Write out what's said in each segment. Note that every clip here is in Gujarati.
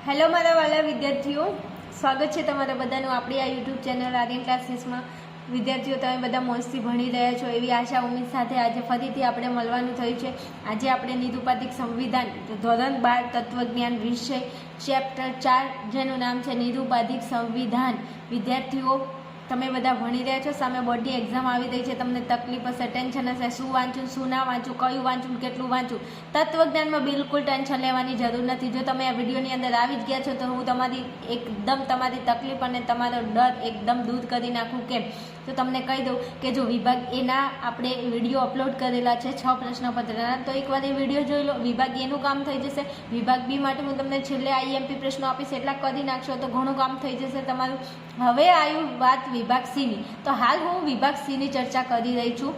હેલો મારા વાલા વિદ્યાર્થીઓ, સ્વાગત છે તમારા બધાનું આપણી આ યુટ્યુબ ચેનલ આર્યન ક્લાસીસમાં. વિદ્યાર્થીઓ, તમે બધા મોજથી ભણી રહ્યા છો એવી આશા ઉમ્મીદ સાથે આજે ફરીથી આપણે મળવાનું થયું છે. આજે આપણે નિરુપાધિક સંવિધાન ધોરણ 12 તત્વજ્ઞાન વિષય ચેપ્ટર 4 જેનું નામ છે નિરુપાધિક સંવિધાન. વિદ્યાર્થીઓ, તમે બધા ભણી રહ્યા છો, સામે બોર્ડની એક્ઝામ આવી રહી છે, તમને તકલીફ હશે, ટેન્શન હશે, શું વાંચું શું ના વાંચું, કયું વાંચું કેટલું વાંચું. તત્વજ્ઞાનમાં બિલકુલ ટેન્શન લેવાની જરૂર નથી. જો તમે આ વિડીયોની અંદર આવી જ ગયા છો તો હું તમારી તકલીફ અને તમારો ડર એકદમ દૂર કરી નાખું. કેમ તો તમને કહી દઉં કે જો વિભાગ એના આપણે વિડીયો અપલોડ કરેલા છે 6 પ્રશ્નપત્રના, તો એકવાર એ વિડીયો જોઈ લો. વિભાગ એનું કામ થઈ જશે. વિભાગ બી માટે હું તમને છેલ્લે આઈએમપી પ્રશ્નો આપીશ, એટલા કરી નાખશો તો ઘણું કામ થઈ જશે તમારું. હવે આવ્યું વાત વિભાગ સીની. તો હાલ હું વિભાગ સીની ચર્ચા કરી રહી છું.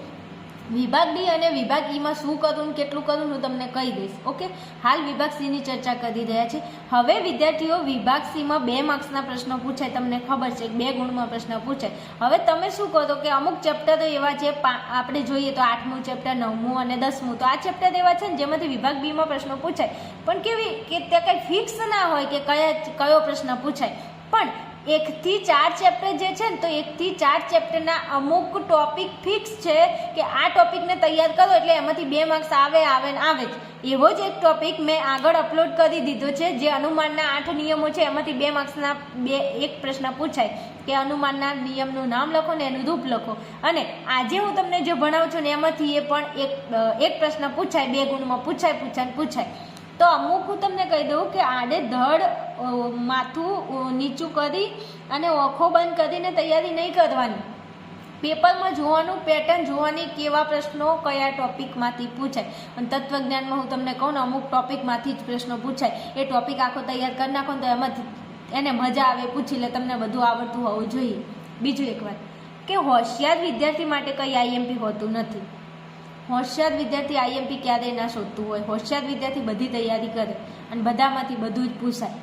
વિભાગ ડી અને વિભાગ ઈમાં શું કરું કેટલું કરું હું તમને કહી દઈશ. ઓકે, હાલ વિભાગ સીની ચર્ચા કરી રહ્યા છે. હવે વિદ્યાર્થીઓ, વિભાગ સીમાં 2 માર્ક્સના પ્રશ્નો પૂછાય, તમને ખબર છે 2 ગુણમાં પ્રશ્ન પૂછાય. હવે તમે શું કરો કે અમુક ચેપ્ટરો એવા છે, આપણે જોઈએ તો 8મું ચેપ્ટર, 9મું અને 10મું, તો આ ચેપ્ટર એવા છે ને જેમાંથી વિભાગ બીમાં પ્રશ્નો પૂછાય, પણ કેવી કે ત્યાં કંઈ ફિક્સ ના હોય કે કયો પ્રશ્ન પૂછાય. પણ 1 થી 4 ચેપ્ટર જે છે ને, તો 1 થી 4 ચેપ્ટરના અમુક ટોપિક ફિક્સ છે કે આ ટોપિકને તૈયાર કરો એટલે એમાંથી 2 માર્ક્સ આવે જ. એવો જ એક ટોપિક મેં આગળ અપલોડ કરી દીધો છે, જે અનુમાનના 8 નિયમો છે, એમાંથી 2 માર્ક્સના એક પ્રશ્ન પૂછાય કે અનુમાનના નિયમનું નામ લખો ને એનું રૂપ લખો. અને આજે હું તમને જે ભણાવું છું ને એમાંથી એ પણ એક પ્રશ્ન પૂછાય, 2 ગુણમાં પૂછાય. તો અમુક હું તમને કહી દઉં કે આડેધડ માથું નીચું કરી અને ઓખો બંધ કરીને તૈયારી નહીં કરવાની. પેપરમાં જોવાનું, પેટર્ન જોવાની, કેવા પ્રશ્નો કયા ટોપિકમાંથી પૂછાય. અને તત્વજ્ઞાનમાં હું તમને કહું ને, અમુક ટોપિકમાંથી જ પ્રશ્નો પૂછાય. એ ટોપિક આખો તૈયાર કરી નાખો ને તો એમાંથી એને મજા આવે, પૂછી લે, તમને બધું આવડતું હોવું જોઈએ. બીજું એક વાત કે હોશિયાર વિદ્યાર્થી માટે કંઈ આઈએમપી હોતું નથી. હોશિયાર વિદ્યાર્થી આઈએમપી ક્યારેય ના શોધતું હોય. હોશિયાર વિદ્યાર્થી બધી તૈયારી કરે અને બધામાંથી બધું જ પૂછાય.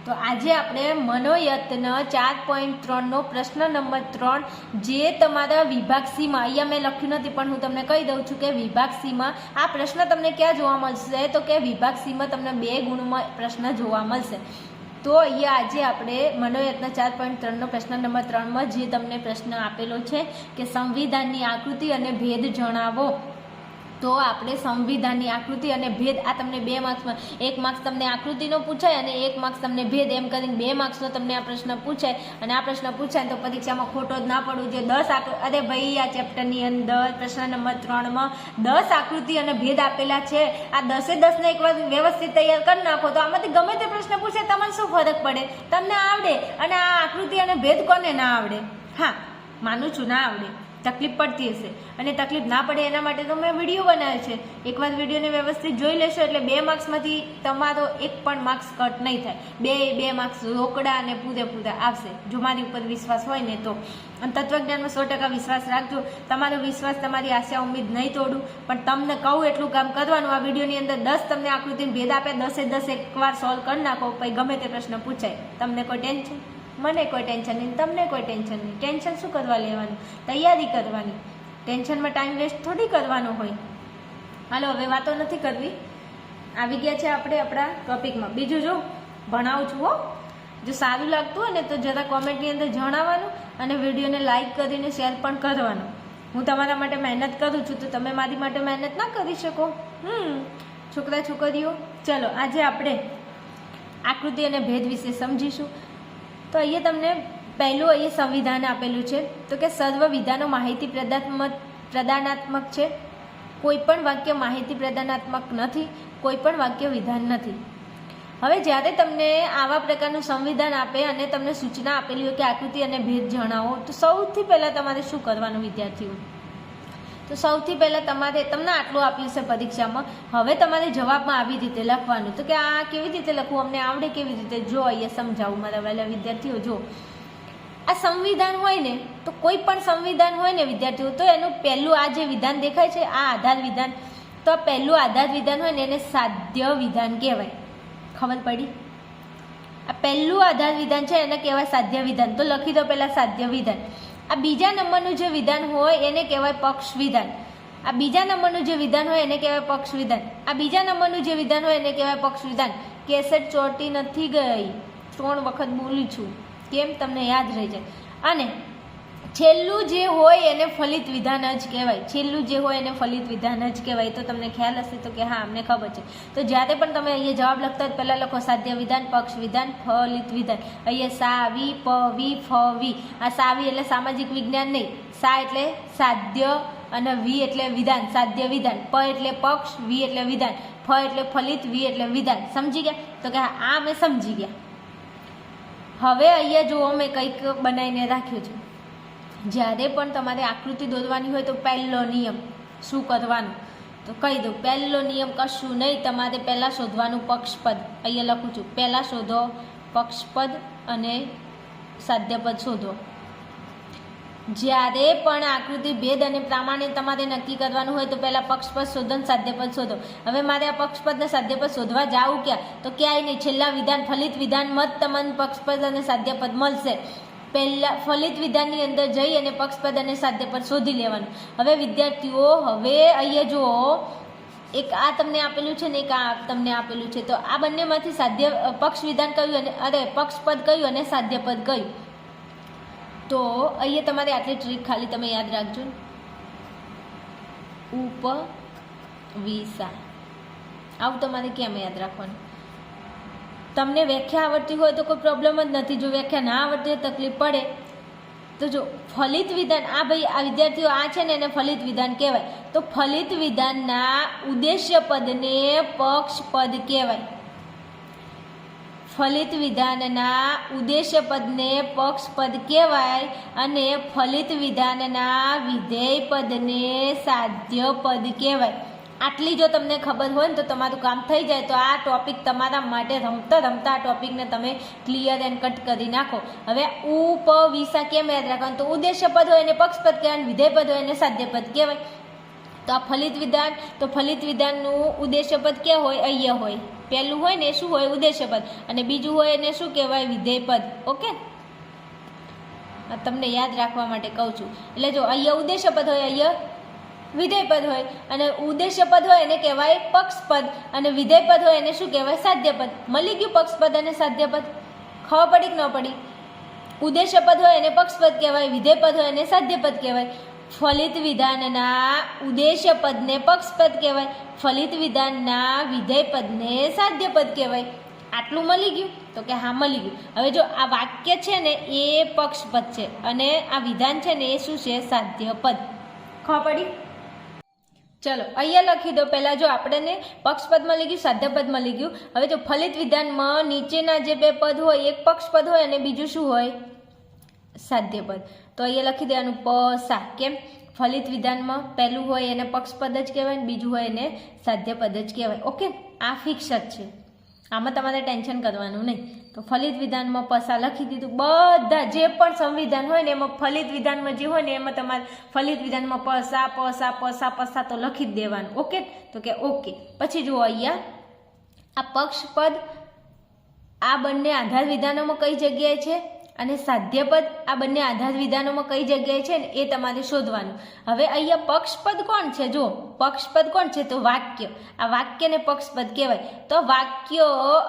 તો આજે આપણે મનોયત્ન 4.3નો પ્રશ્ન નંબર 3, જે તમારા વિભાગ સીમાં, અહીંયા મેં લખ્યું નથી પણ હું તમને કહી દઉં છું કે વિભાગ સીમાં આ પ્રશ્ન તમને ક્યાં જોવા મળશે, તો કે વિભાગ સીમાં તમને 2 ગુણમાં પ્રશ્ન જોવા મળશે. તો અહીંયા આજે આપણે મનોયત્ન 4.3નો પ્રશ્ન નંબર 3માં જે તમને પ્રશ્ન આપેલો છે કે સંવિધાનની આકૃતિ અને ભેદ જણાવો. તો આપણે સંવિધાનની આકૃતિ અને ભેદ, આ તમને 2 માર્ક્સમાં, 1 માર્ક્સ તમને આકૃતિનો પૂછાય અને 1 માર્ક્સ તમને ભેદ, એમ કરીને 2 માર્ક્સનો તમને આ પ્રશ્ન પૂછાય. અને આ પ્રશ્ન પૂછાય તો પરીક્ષામાં ખોટો જ ના પડવું જોઈએ. 10 અરે ભાઈ, આ ચેપ્ટરની અંદર પ્રશ્ન નંબર 3માં 10 આકૃતિ અને ભેદ આપેલા છે. આ 10 ને એકવાર વ્યવસ્થિત તૈયાર કરી નાખો તો આમાંથી ગમે તે પ્રશ્ન પૂછે તમને શું ફરક પડે, તમને આવડે. અને આ આકૃતિ અને ભેદ કોને ના આવડે? હા, માનું છું ના આવડે, તકલીફ પડતી હશે. અને તકલીફ ના પડે એના માટે તો મેં વિડીયો બનાવ્યો છે. એકવાર વિડીયોને વ્યવસ્થિત જોઈ લેશો એટલે 2 માર્ક્સમાંથી તમારો 1 પણ માર્ક્સ કટ નહીં થાય. 2 માર્ક્સ રોકડા અને પૂરેપૂરા આવશે, જો મારી ઉપર વિશ્વાસ હોય ને તો. અને તત્વજ્ઞાનમાં 100% વિશ્વાસ રાખજો. તમારો વિશ્વાસ, તમારી આશા ઉમ્મીદ નહીં તોડું, પણ તમને કહું એટલું કામ કરવાનું. આ વિડીયોની અંદર 10 તમને આકૃતિને ભેદ આપે, 10 એકવાર સોલ્વ કરી નાખો, પછી ગમે તે પ્રશ્ન પૂછાય. તમને કોઈ ટેન્શન, મને કોઈ ટેન્શન નહીં, તમને કોઈ ટેન્શન નહીં. ટેન્શન શું કરવા લેવાનું? તૈયારી કરવાની. ટેન્શનમાં ટાઈમ વેસ્ટ થોડી કરવાનો હોય. હાલો, હવે વાતો નથી કરવી, આવી ગયા છે આપણે આપણા ટોપિકમાં. બીજું જો ભણાવું છું હો, જો સારું લાગતું હોય ને તો જરા કોમેન્ટની અંદર જણાવવાનું અને વિડીયોને લાઈક કરીને શેર પણ કરવાનું. હું તમારા માટે મહેનત કરું છું તો તમે મારી માટે મહેનત ના કરી શકો? છોકરા છોકરીઓ, ચલો આજે આપણે આકૃતિ અને ભેદ વિશે સમજીશું. તો અહીંયા તમને પહેલું અહીંયા સંવિધાન આપેલું છે, તો કે સર્વ વિધાનો માહિતી પ્રદાનાત્મક છે. કોઈ પણ વાક્ય માહિતી પ્રદાનાત્મક નથી, કોઈ પણ વાક્ય વિધાન નથી. હવે જ્યારે તમને આવા પ્રકારનું સંવિધાન આપે અને તમને સૂચના આપેલી હોય કે આકૃતિ અને ભેદ જણાવો, તો સૌથી પહેલાં તમારે શું કરવાનું વિદ્યાર્થીઓ? તો સૌથી પહેલાં તમને આટલું આપ્યું છે પરીક્ષામાં, હવે તમારે જવાબમાં આવી રીતે લખવાનું. તો કે આ કેવી રીતે લખવું, અમને આવડે કેવી રીતે? જો અહીંયા સમજાવું મારા વહેલા વિદ્યાર્થીઓ. જો આ સંવિધાન હોય ને, તો કોઈ પણ સંવિધાન હોય ને વિદ્યાર્થીઓ, તો એનું પહેલું આ જે વિધાન દેખાય છે, આ આધાર વિધાન, તો પહેલું આધાર વિધાન હોય ને એને સાધ્ય વિધાન કહેવાય. ખબર પડી? આ પહેલું આધાર વિધાન છે એને કહેવાય સાધ્ય વિધાન. તો લખી દો પહેલાં સાધ્ય વિધાન. આ બીજા નંબરનું જે વિધાન હોય એને કહેવાય પક્ષ વિધાન. આ બીજા નંબરનું જે વિધાન હોય એને કહેવાય પક્ષ વિધાન. આ બીજા નંબરનું જે વિધાન હોય એને કહેવાય પક્ષ વિધાન. કેસેટ ચોટી નથી ગઈ, 3 વખત બોલી છું, કેમ તમને યાદ રહી જાય. અને છેલ્લું જે હોય એને ફલિત વિધાન જ કહેવાય. છેલ્લું જે હોય એને ફલિત વિધાન જ કહેવાય. તો તમને ખ્યાલ હશે તો કે હા અમને ખબર છે. તો જ્યારે પણ તમે અહીંયા જવાબ લખતા હોય પહેલાં લખો સાધ્ય વિધાન, પક્ષ વિધાન, ફલિત વિધાન. અહીંયા સા વી પ વી ફ વી. આ સાવી એટલે સામાજિક વિજ્ઞાન નહીં, સા એટલે સાધ્ય અને વી એટલે વિધાન, સાધ્ય વિધાન. પ એટલે પક્ષ, વી એટલે વિધાન, ફ એટલે ફલિત, વી એટલે વિધાન. સમજી ગયા? તો કે હા આ અમે સમજી ગયા. હવે અહીંયા જુઓ મેં કંઈક બનાવીને રાખ્યું છે. જ્યારે પણ તમારે આકૃતિ દોરવાની હોય તો પહેલો નિયમ શું કરવાનું તો કહી દઉં. પહેલો નિયમ કશું નહીં, તમારે પહેલાં શોધવાનું પક્ષપદ. અહીંયા લખું છું, પહેલાં શોધો પક્ષપદ અને સાધ્યપદ શોધો. જ્યારે પણ આકૃતિ ભેદ અને પ્રમાણે તમારે નક્કી કરવાનું હોય તો પહેલાં પક્ષપદ શોધો અને સાધ્યપદ શોધો. હવે મારે આ પક્ષપદ અને સાધ્યપદ શોધવા જાઉં ક્યાં તો ક્યાંય નહીં. છેલ્લા વિધાન ફલિત વિધાનમાં જ તમને પક્ષપદ અને સાધ્યપદ મળશે. પહેલાં ફલિત વિધાનની અંદર જઈ અને પક્ષપદ અને સાધ્યપદ શોધી લેવાનું. હવે વિદ્યાર્થીઓ હવે અહીંયા જુઓ, એક આ તમને આપેલું છે ને એક આ તમને આપેલું છે. તો આ બંનેમાંથી પક્ષ વિધાન કયું અને પક્ષપદ કયું અને સાધ્યપદ કયું? તો અહીંયા તમારે આટલી ટ્રીક ખાલી તમે યાદ રાખજો. ઉપવિસા આવું તમારે કેમ યાદ રાખવાનું? તમને વ્યાખ્યા આવડતી હોય તો કોઈ પ્રોબ્લેમ જ નથી. જો વ્યાખ્યા ના આવડતી હોય તકલીફ પડે તો જો ફલિત વિધાન, આ ભાઈ આ વિદ્યાર્થીઓ આ છે ને એને ફલિત વિધાન કહેવાય. તો ફલિત વિધાનના ઉદ્દેશ્ય પદને પક્ષપદ કહેવાય. ફલિત વિધાનના ઉદ્દેશ્ય પદને પક્ષપદ કહેવાય અને ફલિત વિધાનના વિધેય પદને સાધ્ય પદ કહેવાય. આટલી જો તમને ખબર હોય ને તો તમારું કામ થઈ જાય. તો આ ટોપિક તમારા માટે રમતા રમતા આ ટોપિકને તમે ક્લિયર એન્ડ કટ કરી નાખો. હવે ઉપવિસા કેમ યાદ રાખવાનું? તો ઉદ્દેશ્ય પદ હોય એને પક્ષપદ કહેવાય, વિધેય પદ હોય એને સાધ્યપદ કહેવાય. તો આ ફલિત વિધાન, તો ફલિત વિધાનનું ઉદ્દેશ્ય પદ ક્યાં હોય? અહીંયા હોય. પહેલું હોય ને એ શું હોય? ઉદ્દેશ્ય પદ. અને બીજું હોય એને શું કહેવાય? વિધેય પદ. ઓકે, તમને યાદ રાખવા માટે કહું છું. એટલે જો અહીંયા ઉદ્દેશ્ય પદ હોય, અહીંયા વિધેય પદ હોય. અને ઉદ્દેશ્ય પદ હોય એને કહેવાય પક્ષપદ અને વિધેય પદ હોય એને શું કહેવાય? સાધ્યપદ. મળી ગયું પક્ષપદ અને સાધ્યપદ? ખબર પડી કે ન પડી? ઉદ્દેશ્ય પદ હોય એને પક્ષપદ કહેવાય, વિધેય પદ હોય એને સાધ્યપદ કહેવાય. ફલિત વિધાનના ઉદ્દેશ્ય પદને પક્ષપદ કહેવાય, ફલિત વિધાનના વિધેય પદને સાધ્યપદ કહેવાય. આટલું મળી ગયું? તો કે હા મળી ગયું. હવે જો આ વાક્ય છે ને એ પક્ષપદ છે અને આ વિધાન છે ને એ શું છે? સાધ્યપદ. ખબર પડી? ચલો અહીંયા લખી દો. પહેલાં જો આપણને પક્ષપદ મળી ગયું, સાધ્યપદ મળી ગયું. હવે જો ફલિત વિધાનમાં નીચેના જે બે પદ હોય એક પક્ષપદ હોય અને બીજું શું હોય? સાધ્યપદ. તો અહીંયા લખી દેવાનું પ સા. કેમ? ફલિત વિધાનમાં પહેલું હોય એને પક્ષપદ જ કહેવાય અને બીજું હોય એને સાધ્યપદ જ કહેવાય. ઓકે, આ ફિક્સ જ છે, આમાં તમારે ટેન્શન કરવાનું નહીં. તો ફલિત વિધાનમાં પસા લખી દીધું. બધા જે પણ સંવિધાન હોય ને એમાં ફલિત વિધાનમાં જે હોય ને એમાં તમારે ફલિત વિધાનમાં પસા પસા પસા પસા તો લખી જ દેવાનું. ઓકે, તો કે ઓકે. પછી જુઓ અહીંયા આ પક્ષપદ આ બંને આધાર વિધાનોમાં કઈ જગ્યાએ છે અને સાધ્યપદ આ બંને આધાર વિધાનોમાં કઈ જગ્યાએ છે ને એ તમારે શોધવાનું. હવે અહીંયા પક્ષપદ કોણ છે? જો પક્ષપદ કોણ છે? તો વાક્ય. આ વાક્યને પક્ષપદ કહેવાય. તો વાક્ય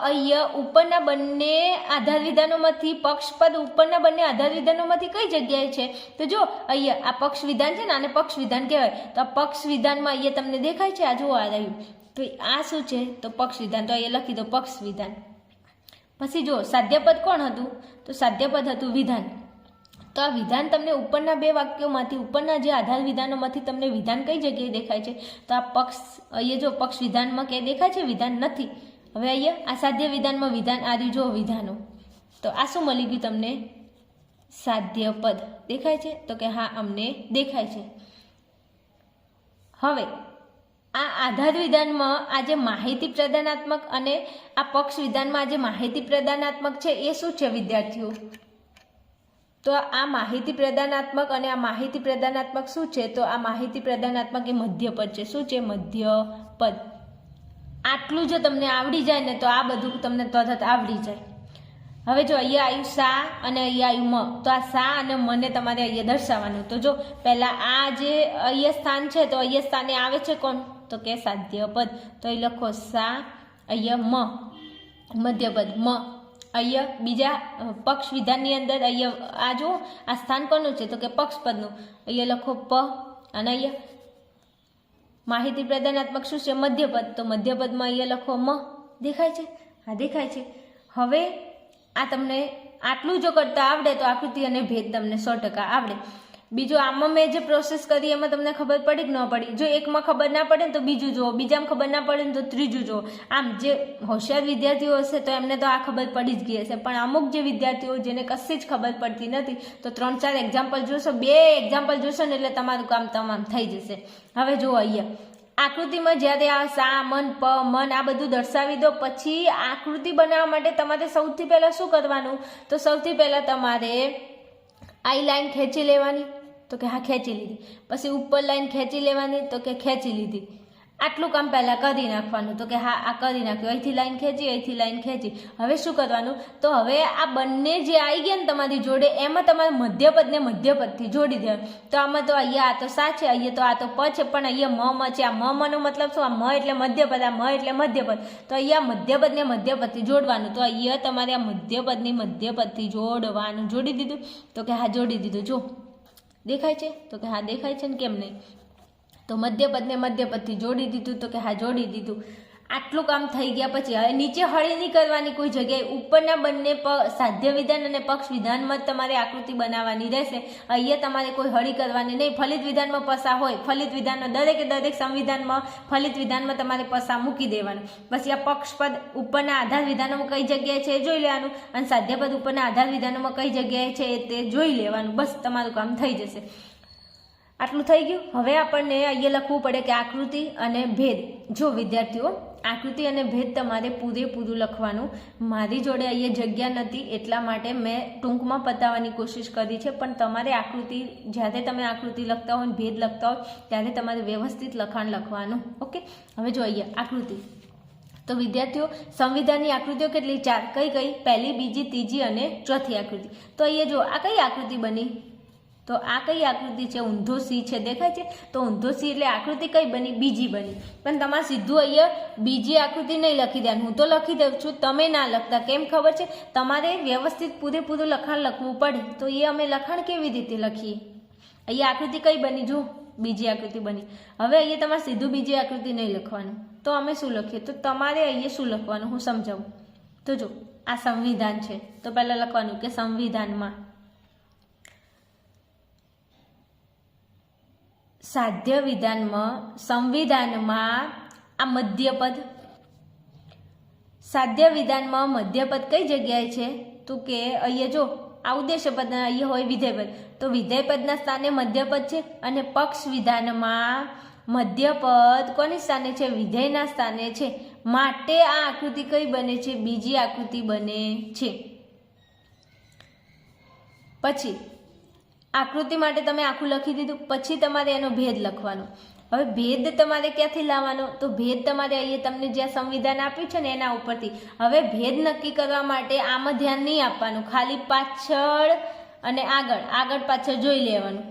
અહીંયા ઉપરના બંને આધાર વિધાનોમાંથી પક્ષપદ ઉપરના બંને આધાર વિધાનોમાંથી કઈ જગ્યાએ છે? તો જો અહીંયા આ પક્ષ વિધાન છે ને આને પક્ષ વિધાન કહેવાય. તો આ પક્ષ વિધાનમાં અહીંયા તમને દેખાય છે, આ જો આ રહ્યું. તો આ શું છે? તો પક્ષ વિધાન. તો અહીંયા લખી દો પક્ષ વિધાન. પછી જો સાધ્યપદ કોણ હતું? તો સાધ્યપદ હતું વિધાન. તો આ વિધાન તમને ઉપરના બે વાક્યોમાંથી ઉપરના જે આધાર વિધાનોમાંથી તમને વિધાન કઈ જગ્યાએ દેખાય છે? તો આ પક્ષ અહીંયા જો પક્ષ વિધાનમાં ક્યાંય દેખાય છે? વિધાન નથી. હવે અહીંયા આ સાધ્ય વિધાનમાં વિધાન આવ્યું. જો વિધાનો, તો આ શું મળી ગયું તમને? સાધ્યપદ. દેખાય છે? તો કે હા અમને દેખાય છે. હવે આ આધાર વિધાનમાં આ જે માહિતી પ્રદાનાત્મક અને આ પક્ષ વિધાનમાં જે માહિતી પ્રદાનાત્મક છે એ શું છે વિદ્યાર્થીઓ? તો આ માહિતી પ્રદાનાત્મક અને આ માહિતી પ્રદાનાત્મક શું છે? તો આ માહિતી પ્રદાનાત્મક એ મધ્યપદ છે. શું છે? મધ્યપદ. આટલું જો તમને આવડી જાય ને તો આ બધું તમને તરત આવડી જાય. હવે જો અહીંયા આવ્યું સા અને અહીંયા આવ્યું મ. તો આ સા અને મને તમારે અહીંયા દર્શાવવાનું. તો જો પહેલાં આ જે અહીંયા સ્થાન છે તો અહીંયા સ્થાને આવે છે કોણ? તો કે સાધ્યપદ. તો એ લખો સા, અહીંયા મ. મધ્યપદ મ, અહીંયા બીજા પક્ષ વિધાનની અંદર અહીંયા આ જો આ સ્થાન કોનું છે તો કે પક્ષપદનું, અહીંયા લખો પ અને અહીંયા માહિતી પ્રદાનાત્મક શું છે મધ્યપદ, તો મધ્યપદમાં અહીંયા લખો મ. દેખાય છે? હા દેખાય છે. હવે આ તમને આટલું જો કરતા આવડે તો આકૃતિ અને ભેદ તમને 100% આવડે. બીજું આમાં મેં જે પ્રોસેસ કરી એમાં તમને ખબર પડી કે ન પડી? જો એકમાં ખબર ના પડે ને તો બીજું જુઓ, બીજામાં ખબર ના પડે ને તો ત્રીજું જુઓ. આમ જે હોશિયાર વિદ્યાર્થીઓ હશે તો એમને તો આ ખબર પડી જ ગઈ હશે, પણ અમુક જે વિદ્યાર્થીઓ જેને કશી જ ખબર પડતી નથી તો 3-4 એક્ઝામ્પલ જોશો, 2 એક્ઝામ્પલ જોશો ને એટલે તમારું કામ તમામ થઈ જશે. હવે જુઓ અહીંયા આકૃતિમાં જ્યારે આ સા, મન, પ, મન આ બધું દર્શાવી દો, પછી આકૃતિ બનાવવા માટે તમારે સૌથી પહેલાં શું કરવાનું? તો સૌથી પહેલાં તમારે આઈ લાઈન ખેંચી લેવાની, તો કે હા ખેંચી લીધી. પછી ઉપર લાઈન ખેંચી લેવાની, તો કે ખેંચી લીધી. આટલું કામ પહેલાં કરી નાખવાનું, તો કે હા આ કરી નાખ્યું. અહીંથી લાઈન ખેંચી, અહીંથી લાઈન ખેંચી. હવે શું કરવાનું? તો હવે આ બંને જે આવી ગયા ને તમારી જોડે એમાં તમારે મધ્યપદને મધ્યપદથી જોડી દેવાનું. તો આમાં તો અહીંયા આ તો સા છે, અહીંયા તો આ તો પ છે, પણ અહીંયા મ છે. આ મનો મતલબ શું? આ મ એટલે મધ્યપદ, આ મ એટલે મધ્યપદ. તો અહીંયા મધ્યપદને મધ્યપદથી જોડવાનું. તો અહીંયા તમારે આ મધ્યપદની મધ્યપદથી જોડવાનું. જોડી દીધું? તો કે હા જોડી દીધું. જો દેખાય છે? તો કે હા દેખાય છે ને, કેમ નહીં? તો મધ્યપદને મધ્યપદથી જોડી દીધું, તો કે હા જોડી દીધું. આટલું કામ થઈ ગયા પછી હવે નીચે હળી નહીં કરવાની કોઈ જગ્યાએ, ઉપરના બંને સાધ્ય વિધાન અને પક્ષ વિધાનમાં જ તમારે આકૃતિ બનાવવાની રહેશે. અહીંયા તમારે કોઈ હળી કરવાની નહીં. ફલિત વિધાનમાં પસા હોય, ફલિત વિધાનમાં દરેકે દરેક સંવિધાનમાં ફલિત વિધાનમાં તમારે પસા મૂકી દેવાનું. પછી આ પક્ષપદ ઉપરના આધાર વિધાનોમાં કઈ જગ્યાએ છે એ જોઈ લેવાનું, અને સાધ્યપદ ઉપરના આધાર વિધાનોમાં કઈ જગ્યાએ છે તે જોઈ લેવાનું. બસ તમારું કામ થઈ જશે. આટલું થઈ ગયું. હવે આપણને અહીંયા લખવું પડે કે આકૃતિ અને ભેદ. જો વિદ્યાર્થીઓ આકૃતિ અને ભેદ તમારે પૂરેપૂરું લખવાનું. મારી જોડે અહીંયા જગ્યા નથી એટલા માટે મેં ટૂંકમાં પતાવવાની કોશિશ કરી છે, પણ તમારે આકૃતિ જ્યારે તમે આકૃતિ લખતા હોય ભેદ લખતા હોય ત્યારે તમારે વ્યવસ્થિત લખાણ લખવાનું. ઓકે, હવે જો અહીંયા આકૃતિ. તો વિદ્યાર્થીઓ સંવિધાનની આકૃતિઓ કેટલી? 4. કઈ કઈ? પહેલી, બીજી, ત્રીજી અને ચોથી આકૃતિ. તો અહીંયા જો આ કઈ આકૃતિ બની? તો આ કઈ આકૃતિ છે? ઊંધો સી છે, દેખાય છે? તો ઊંધો સી એટલે આકૃતિ કઈ બની? બીજી બની. પણ તમારે સીધું અહીંયા બીજી આકૃતિ નહીં લખી દેવાનું. હું તો લખી દઉં છું, તમે ના લખતા. કેમ ખબર છે? તમારે વ્યવસ્થિત પૂરેપૂરું લખાણ લખવું પડે. તો એ અમે લખાણ કેવી રીતે લખીએ? અહીંયા આકૃતિ કઈ બની? જો બીજી આકૃતિ બની. હવે અહીંયા તમારે સીધું બીજી આકૃતિ નહીં લખવાનું. તો અમે શું લખીએ? તો તમારે અહીંયા શું લખવાનું હું સમજાવું. તો જો આ સંવિધાન છે, તો પહેલાં લખવાનું કે સંવિધાનમાં સાધ્ય વિધાનમાં સંવિધાનમાં આ મધ્યપદ, સાધ્ય વિધાનમાં મધ્યપદ કઈ જગ્યાએ છે? તો કે અહીંયા જો આ ઉદ્દેશ્ય પદ, અહીંયા હોય વિધેય પદ. તો વિધેય પદના સ્થાને મધ્યપદ છે, અને પક્ષ વિધાનમાં મધ્યપદ કોની સ્થાને છે? વિધેયના સ્થાને છે. માટે આ આકૃતિ કઈ બને છે? બીજી આકૃતિ બને છે. પછી આકૃતિ માટે તમે આખું લખી દીધું, પછી તમારે એનો ભેદ લખવાનો. હવે ભેદ તમારે ક્યાંથી લાવવાનો? તો ભેદ તમારે અહીંયા તમને જ્યાં સંવિધાન આપ્યું છે ને એના ઉપરથી. હવે ભેદ નક્કી કરવા માટે આમાં ધ્યાન નહીં આપવાનું, ખાલી પાછળ અને આગળ પાછળ જોઈ લેવાનું.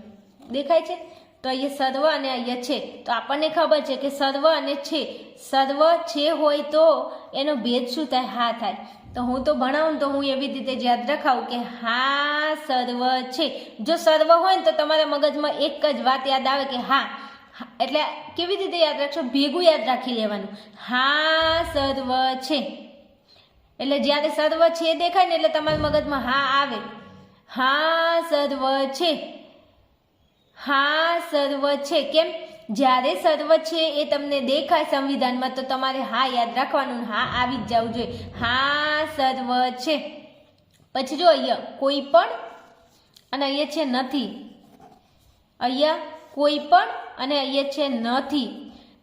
દેખાય છે? તો અહીંયા સર્વ અને અહીંયા છે. તો આપણને ખબર છે કે સર્વ અને છે. સર્વ છે હોય તો એનો ભેદ શું થાય? હા થાય. તો હું તો ભણાવું તો હું એવી રીતે યાદ રખાવું કે હા સર્વ છે. જો સર્વ હોય ને તો તમારા મગજમાં એક જ વાત યાદ આવે કે હા. એટલે કેવી રીતે યાદ રાખશો? ભેગું યાદ રાખી લેવાનું. હા સર્વ છે એટલે જ્યારે સર્વ છે દેખાય ને એટલે તમારા મગજમાં હા આવે. હા સર્વ છે, હા સર્વ છે. કેમ? જ્યારે સર્વ છે એ તમને દેખાય સંવિધાનમાં તો તમારે હા યાદ રાખવાનું, હા આવી જ જવું જોઈએ. હા સર્વ છે. પછી જો અહીંયા કોઈ પણ અને અહીંયા છે નથી. અહીંયા કોઈ પણ અને અહીંયા છે નથી.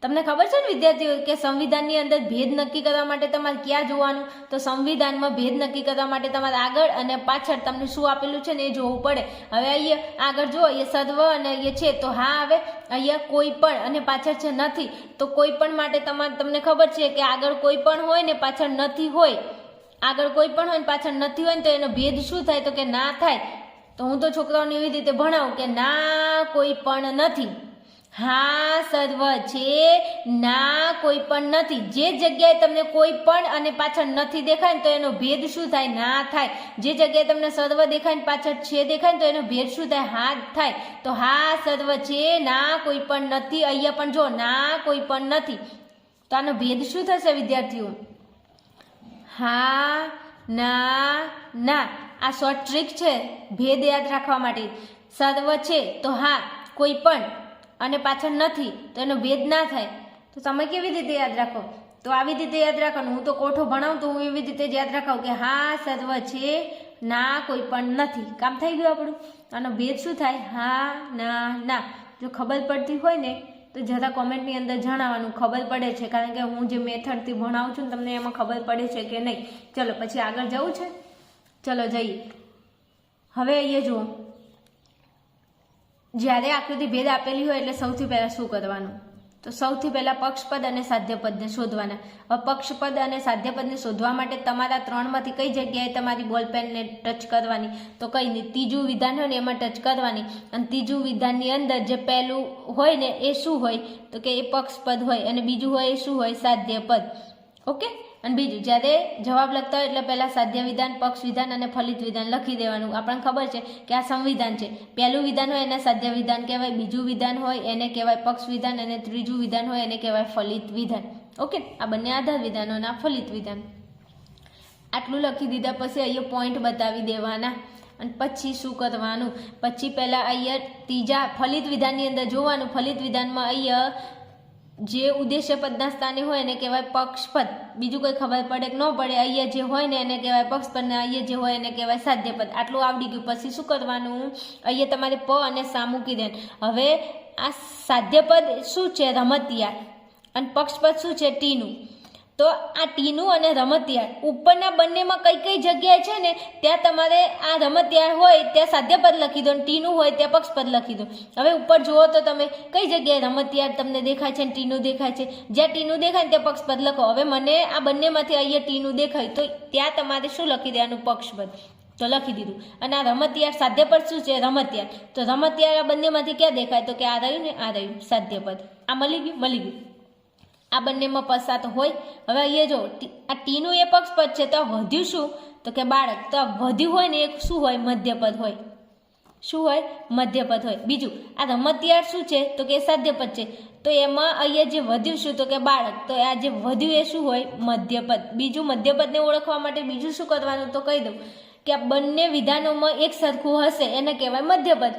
તમને ખબર છે ને વિદ્યાર્થીઓ કે સંવિધાનની અંદર ભેદ નક્કી કરવા માટે તમારે ક્યાં જોવાનું? તો સંવિધાનમાં ભેદ નક્કી કરવા માટે તમારે આગળ અને પાછળ તમને શું આપેલું છે ને એ જોવું પડે. હવે અહીંયા આગળ જુઓ, અહીંયા સર્વ અને અહીંયા છે તો હા આવે. અહીંયા કોઈ પણ અને પાછળ છે નથી. તો કોઈ પણ માટે તમને ખબર છે કે આગળ કોઈ પણ હોય ને પાછળ નથી હોય. આગળ કોઈ પણ હોય ને પાછળ નથી હોય ને તો એનો ભેદ શું થાય? તો કે ના થાય. તો હું તો છોકરાઓને એવી રીતે ભણાવું કે ના કોઈ પણ નથી. હા સર્વ છે, ના કોઈ પણ નથી. જે જગ્યાએ તમને કોઈ પણ અને પાછળ નથી દેખાય ને તો એનો ભેદ શું થાય? ના થાય. જે જગ્યાએ તમને સર્વ દેખાય ને પાછળ છે દેખાય ને તો એનો ભેદ શું થાય? હા થાય. તો હા સર્વ છે, ના કોઈ પણ નથી. અહીંયા પણ જો ના કોઈ પણ નથી, તો આનો ભેદ શું થશે વિદ્યાર્થીઓ? હા ના ના. આ શોર્ટ ટ્રીક છે ભેદ યાદ રાખવા માટે. સર્વ છે તો હા, કોઈ પણ અને પાછળ નથી તો એનો ભેદ ના થાય. તો તમે કેવી રીતે યાદ રાખો? તો આવી રીતે યાદ રાખવાનું. હું તો કોઠો ભણાવું તો હું એવી રીતે જ યાદ રાખાવું કે હા સર્વ છે, ના કોઈ પણ નથી. કામ થઈ ગયું આપણું. આનો ભેદ શું થાય? હા ના ના. જો ખબર પડતી હોય ને તો જરા કોમેન્ટની અંદર જણાવવાનું ખબર પડે છે, કારણ કે હું જે મેથડથી ભણાવું છું ને તમને એમાં ખબર પડે છે કે નહીં. ચલો પછી આગળ જવું છે. ચલો જઈએ. હવે અહીંયા જુઓ, જ્યારે આકૃતિ ભેદ આપેલી હોય એટલે સૌથી પહેલાં શું કરવાનું? તો સૌથી પહેલાં પક્ષપદ અને સાધ્યપદને શોધવાના. હવે પક્ષપદ અને સાધ્યપદને શોધવા માટે તમારા ત્રણમાંથી કઈ જગ્યાએ તમારી બોલપેનને ટચ કરવાની? તો કઈ નહીં, ત્રીજું વિધાન હોય ને એમાં ટચ કરવાની. અને ત્રીજું વિધાનની અંદર જે પહેલું હોય ને એ શું હોય? તો કે એ પક્ષપદ હોય, અને બીજું હોય એ શું હોય? સાધ્યપદ. ઓકે. અને બીજું, જ્યારે જવાબ લખતા હોય એટલે પહેલાં સાધ્ય વિધાન, પક્ષ વિધાન અને ફલિત વિધાન લખી દેવાનું. આપણને ખબર છે કે આ સંવિધાન છે. પહેલું વિધાન હોય એને સાધ્ય વિધાન કહેવાય, બીજું વિધાન હોય એને કહેવાય પક્ષ વિધાન, અને ત્રીજું વિધાન હોય એને કહેવાય ફલિત વિધાન. ઓકે. આ બંને આધાર વિધાનો અને આ ફલિત વિધાન. આટલું લખી દીધા પછી અહીંયા પોઈન્ટ બતાવી દેવાના. અને પછી શું કરવાનું? પછી પહેલાં અહીંયા ત્રીજા ફલિત વિધાનની અંદર જોવાનું. ફલિત વિધાનમાં અહીંયા જે ઉદ્દેશ્ય પદના સ્થાને હોય એને કહેવાય પક્ષપદ. બીજું કોઈ ખબર પડે કે ન પડે, અહીંયા જે હોય ને એને કહેવાય પક્ષપદ, ને અહીંયા જે હોય એને કહેવાય સાધ્યપદ. આટલું આવડી ગયું. પછી શું કરવાનું? અહીંયા તમારે પ અને સા મૂકી દેવાનું. હવે આ સાધ્યપદ શું છે? રમતિયાળ. અને પક્ષપદ શું છે? ટીનું. તો આ ટીનું અને રમતિયાળ ઉપરના બંનેમાં કઈ કઈ જગ્યાએ છે ને ત્યાં તમારે આ રમતિયાળ હોય ત્યાં સાધ્યપદ લખી દો, અને ટીનું હોય ત્યાં પક્ષપદ લખી દો. હવે ઉપર જુઓ તો તમે કઈ જગ્યાએ રમતિયાળ તમને દેખાય છે અને ટીનું દેખાય છે? જ્યાં ટીનું દેખાય ને ત્યાં પક્ષપદ લખો. હવે મને આ બંનેમાંથી અહીંયા ટીનું દેખાય તો ત્યાં તમારે શું લખી દેવાનું? પક્ષપદ. તો લખી દીધું. અને આ રમતિયાળ સાધ્યપદ શું છે? રમતિયાળ. તો રમતિયાળ આ બંનેમાંથી ક્યાં દેખાય? તો કે આ રહ્યું ને આ રહ્યું સાધ્યપદ. આ મળી ગયું? મળી ગયું. આ બંનેમાં પસાર તો હોય. હવે અહીંયા જો આ ટીનું એ પક્ષપદ છે તો વધ્યું શું? તો કે બાળક. તો વધ્યું હોય ને એ શું હોય? મધ્યપદ હોય. શું હોય? મધ્યપદ હોય. બીજું આ રમતિયાળ શું છે? તો કે સાધ્યપદ છે. તો એમાં અહીંયા જે વધ્યું શું? તો કે બાળક. તો આ જે વધ્યું એ શું હોય? મધ્યપદ. બીજું મધ્યપદને ઓળખવા માટે બીજું શું કરવાનું? તો કહી દઉં કે આ બંને વિધાનોમાં એક સરખું હશે એને કહેવાય મધ્યપદ.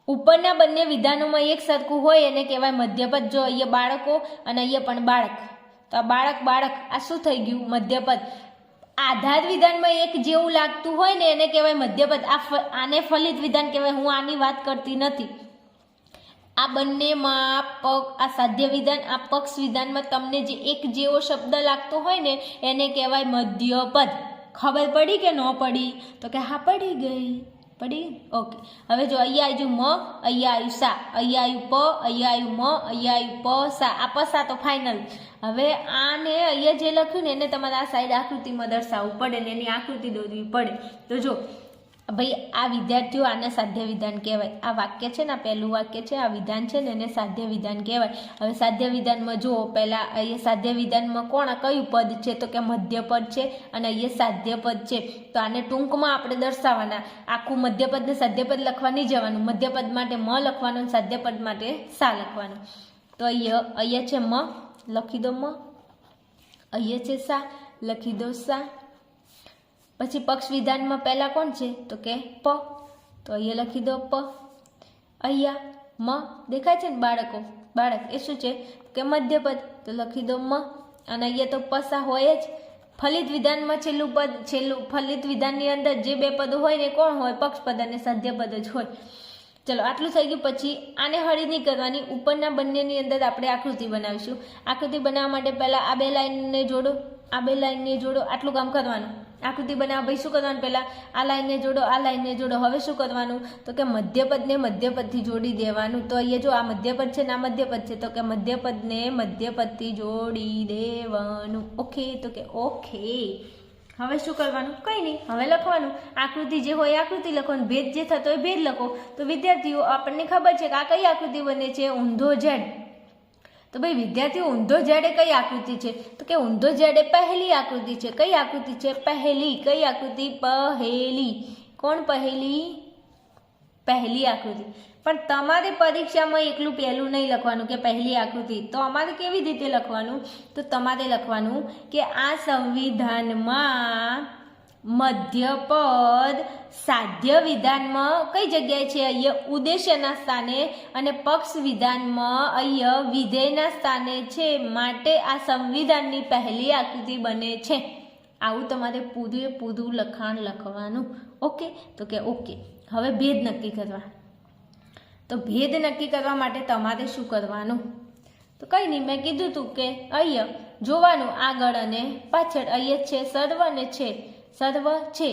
ઉપરના બંને વિધાનોમાં એક સરખું હોય એને કહેવાય મધ્યપદ. જો અહીંયા બાળકો અને અહીંયા પણ બાળક, તો આ બાળક બાળક આ શું થઈ ગયું? મધ્યપદ. આધાર વિધાનમાં એક જેવું લાગતું હોય ને એને કહેવાય મધ્યપદ. આને ફલિત વિધાન કહેવાય. હું આની વાત કરતી નથી. આ બંનેમાં આ સાધ્ય વિધાન, આ પક્ષ વિધાનમાં તમને જે એક જેવો શબ્દ લાગતો હોય ને એને કહેવાય મધ્યપદ. ખબર પડી કે ન પડી? તો કે હા પડી ગઈ. પડી? ઓકે. હવે જો અહીંયા આવ્યું મ, અહીંયા આવ્યું સા, અહીંયા આવ્યું પ, અહીંયા આવ્યું મ, અહીંયા આવ્યું પ સા. આ પસા તો ફાઇનલ. હવે આને અહીંયા જે લખ્યું ને એને તમારે આ સાઈડ આકૃતિમાં દર્શાવવું પડે ને એની આકૃતિ દોરવી પડે. તો જો ભાઈ આ વિદ્યાર્થીઓ આને સાધ્ય વિધાન કહેવાય. આ વાક્ય છે ને, આ પહેલું વાક્ય છે, આ વિધાન છે ને એને સાધ્ય વિધાન કહેવાય. હવે સાધ્ય વિધાનમાં જુઓ, પહેલાં અહીંયા સાધ્ય વિધાનમાં કોણ કયું પદ છે? તો કે મધ્યપદ છે, અને અહીંયા સાધ્યપદ છે. તો આને ટૂંકમાં આપણે દર્શાવવાના. આખું મધ્યપદ ને સાધ્યપદ લખવા નહીં જવાનું. મધ્યપદ માટે મ લખવાનું, સાધ્યપદ માટે સા લખવાનું. તો અહીંયા છે મ, લખી દો મ. અહીંયા છે સા, લખી દો સા. પછી પક્ષ વિધાનમાં પહેલા કોણ છે? તો કે પ, તો અહીંયા લખી દો પ. અહીંયા મ દેખાય છે ને બાળકો, બાળક એ શું છે? કે મધ્યપદ, તો લખી દો મ. અને અહીંયા તો પસા હોય જ. ફલિત વિધાનમાં છેલ્લું ફલિત વિધાનની અંદર જે બે પદો હોય ને કોણ હોય? પક્ષપદ અને સાધ્યપદ જ હોય. ચલો આટલું થઈ ગયું. પછી આને હળી નહીં કરવાની. ઉપરના બંનેની અંદર આપણે આકૃતિ બનાવીશું. આકૃતિ બનાવવા માટે પહેલાં આ બે લાઈનને જોડો, આ બે લાઈનને જોડો. આટલું કામ કરવાનું. આકૃતિ બનાવવા ભાઈ શું કરવાનું? પહેલાં આ લાઈનને જોડો, આ લાઈનને જોડો. હવે શું કરવાનું? તો કે મધ્યપદને મધ્યપદથી જોડી દેવાનું. તો અહીંયા જો આ મધ્યપદ છે ને આ મધ્યપદ છે, તો કે મધ્યપદને મધ્યપદથી જોડી દેવાનું. ઓકે? તો કે ઓકે. હવે શું કરવાનું? કંઈ નહીં, હવે લખવાનું આકૃતિ જે હોય આકૃતિ લખવાનું, ભેદ જે થતો હોય ભેદ લખો. તો વિદ્યાર્થીઓ આપણને ખબર છે કે આ કઈ આકૃતિ બને છે? ઊંધો ઝેડ. તો ભાઈ વિદ્યાર્થીઓ ઊંધો ઝેડ એ કઈ આકૃતિ છે? તો કે ઊંધો ઝેડ એ પહેલી આકૃતિ છે. કઈ આકૃતિ છે? પહેલી. કઈ આકૃતિ? પહેલી. કોણ પહેલી? પહેલી આકૃતિ. પણ તમારે પરીક્ષામાં એકલું પહેલું નહીં લખવાનું કે પહેલી આકૃતિ. તો અમારે કેવી રીતે લખવાનું? તો તમારે લખવાનું કે આ સંવિધાનમાં મધ્યપદ સાધ્ય વિધાનમાં કઈ જગ્યાએ છે? અહીંયા ઉદ્દેશ્યના સ્થાને, અને પક્ષ વિધાનમાં અહીંયા વિધેયના સ્થાને છે. માટે આ સંવિધાનની પહેલી આકૃતિ બને છે. આવું તમારે પૂરેપૂરું લખાણ લખવાનું. ઓકે? તો કે ઓકે. હવે ભેદ નક્કી કરવા. તો ભેદ નક્કી કરવા માટે તમારે શું કરવાનું? તો કંઈ નહીં, મેં કીધું હતું કે અહીંયા જોવાનું આગળ અને પાછળ. અહીંયા છે સર્વ અને છે. સર્વ છે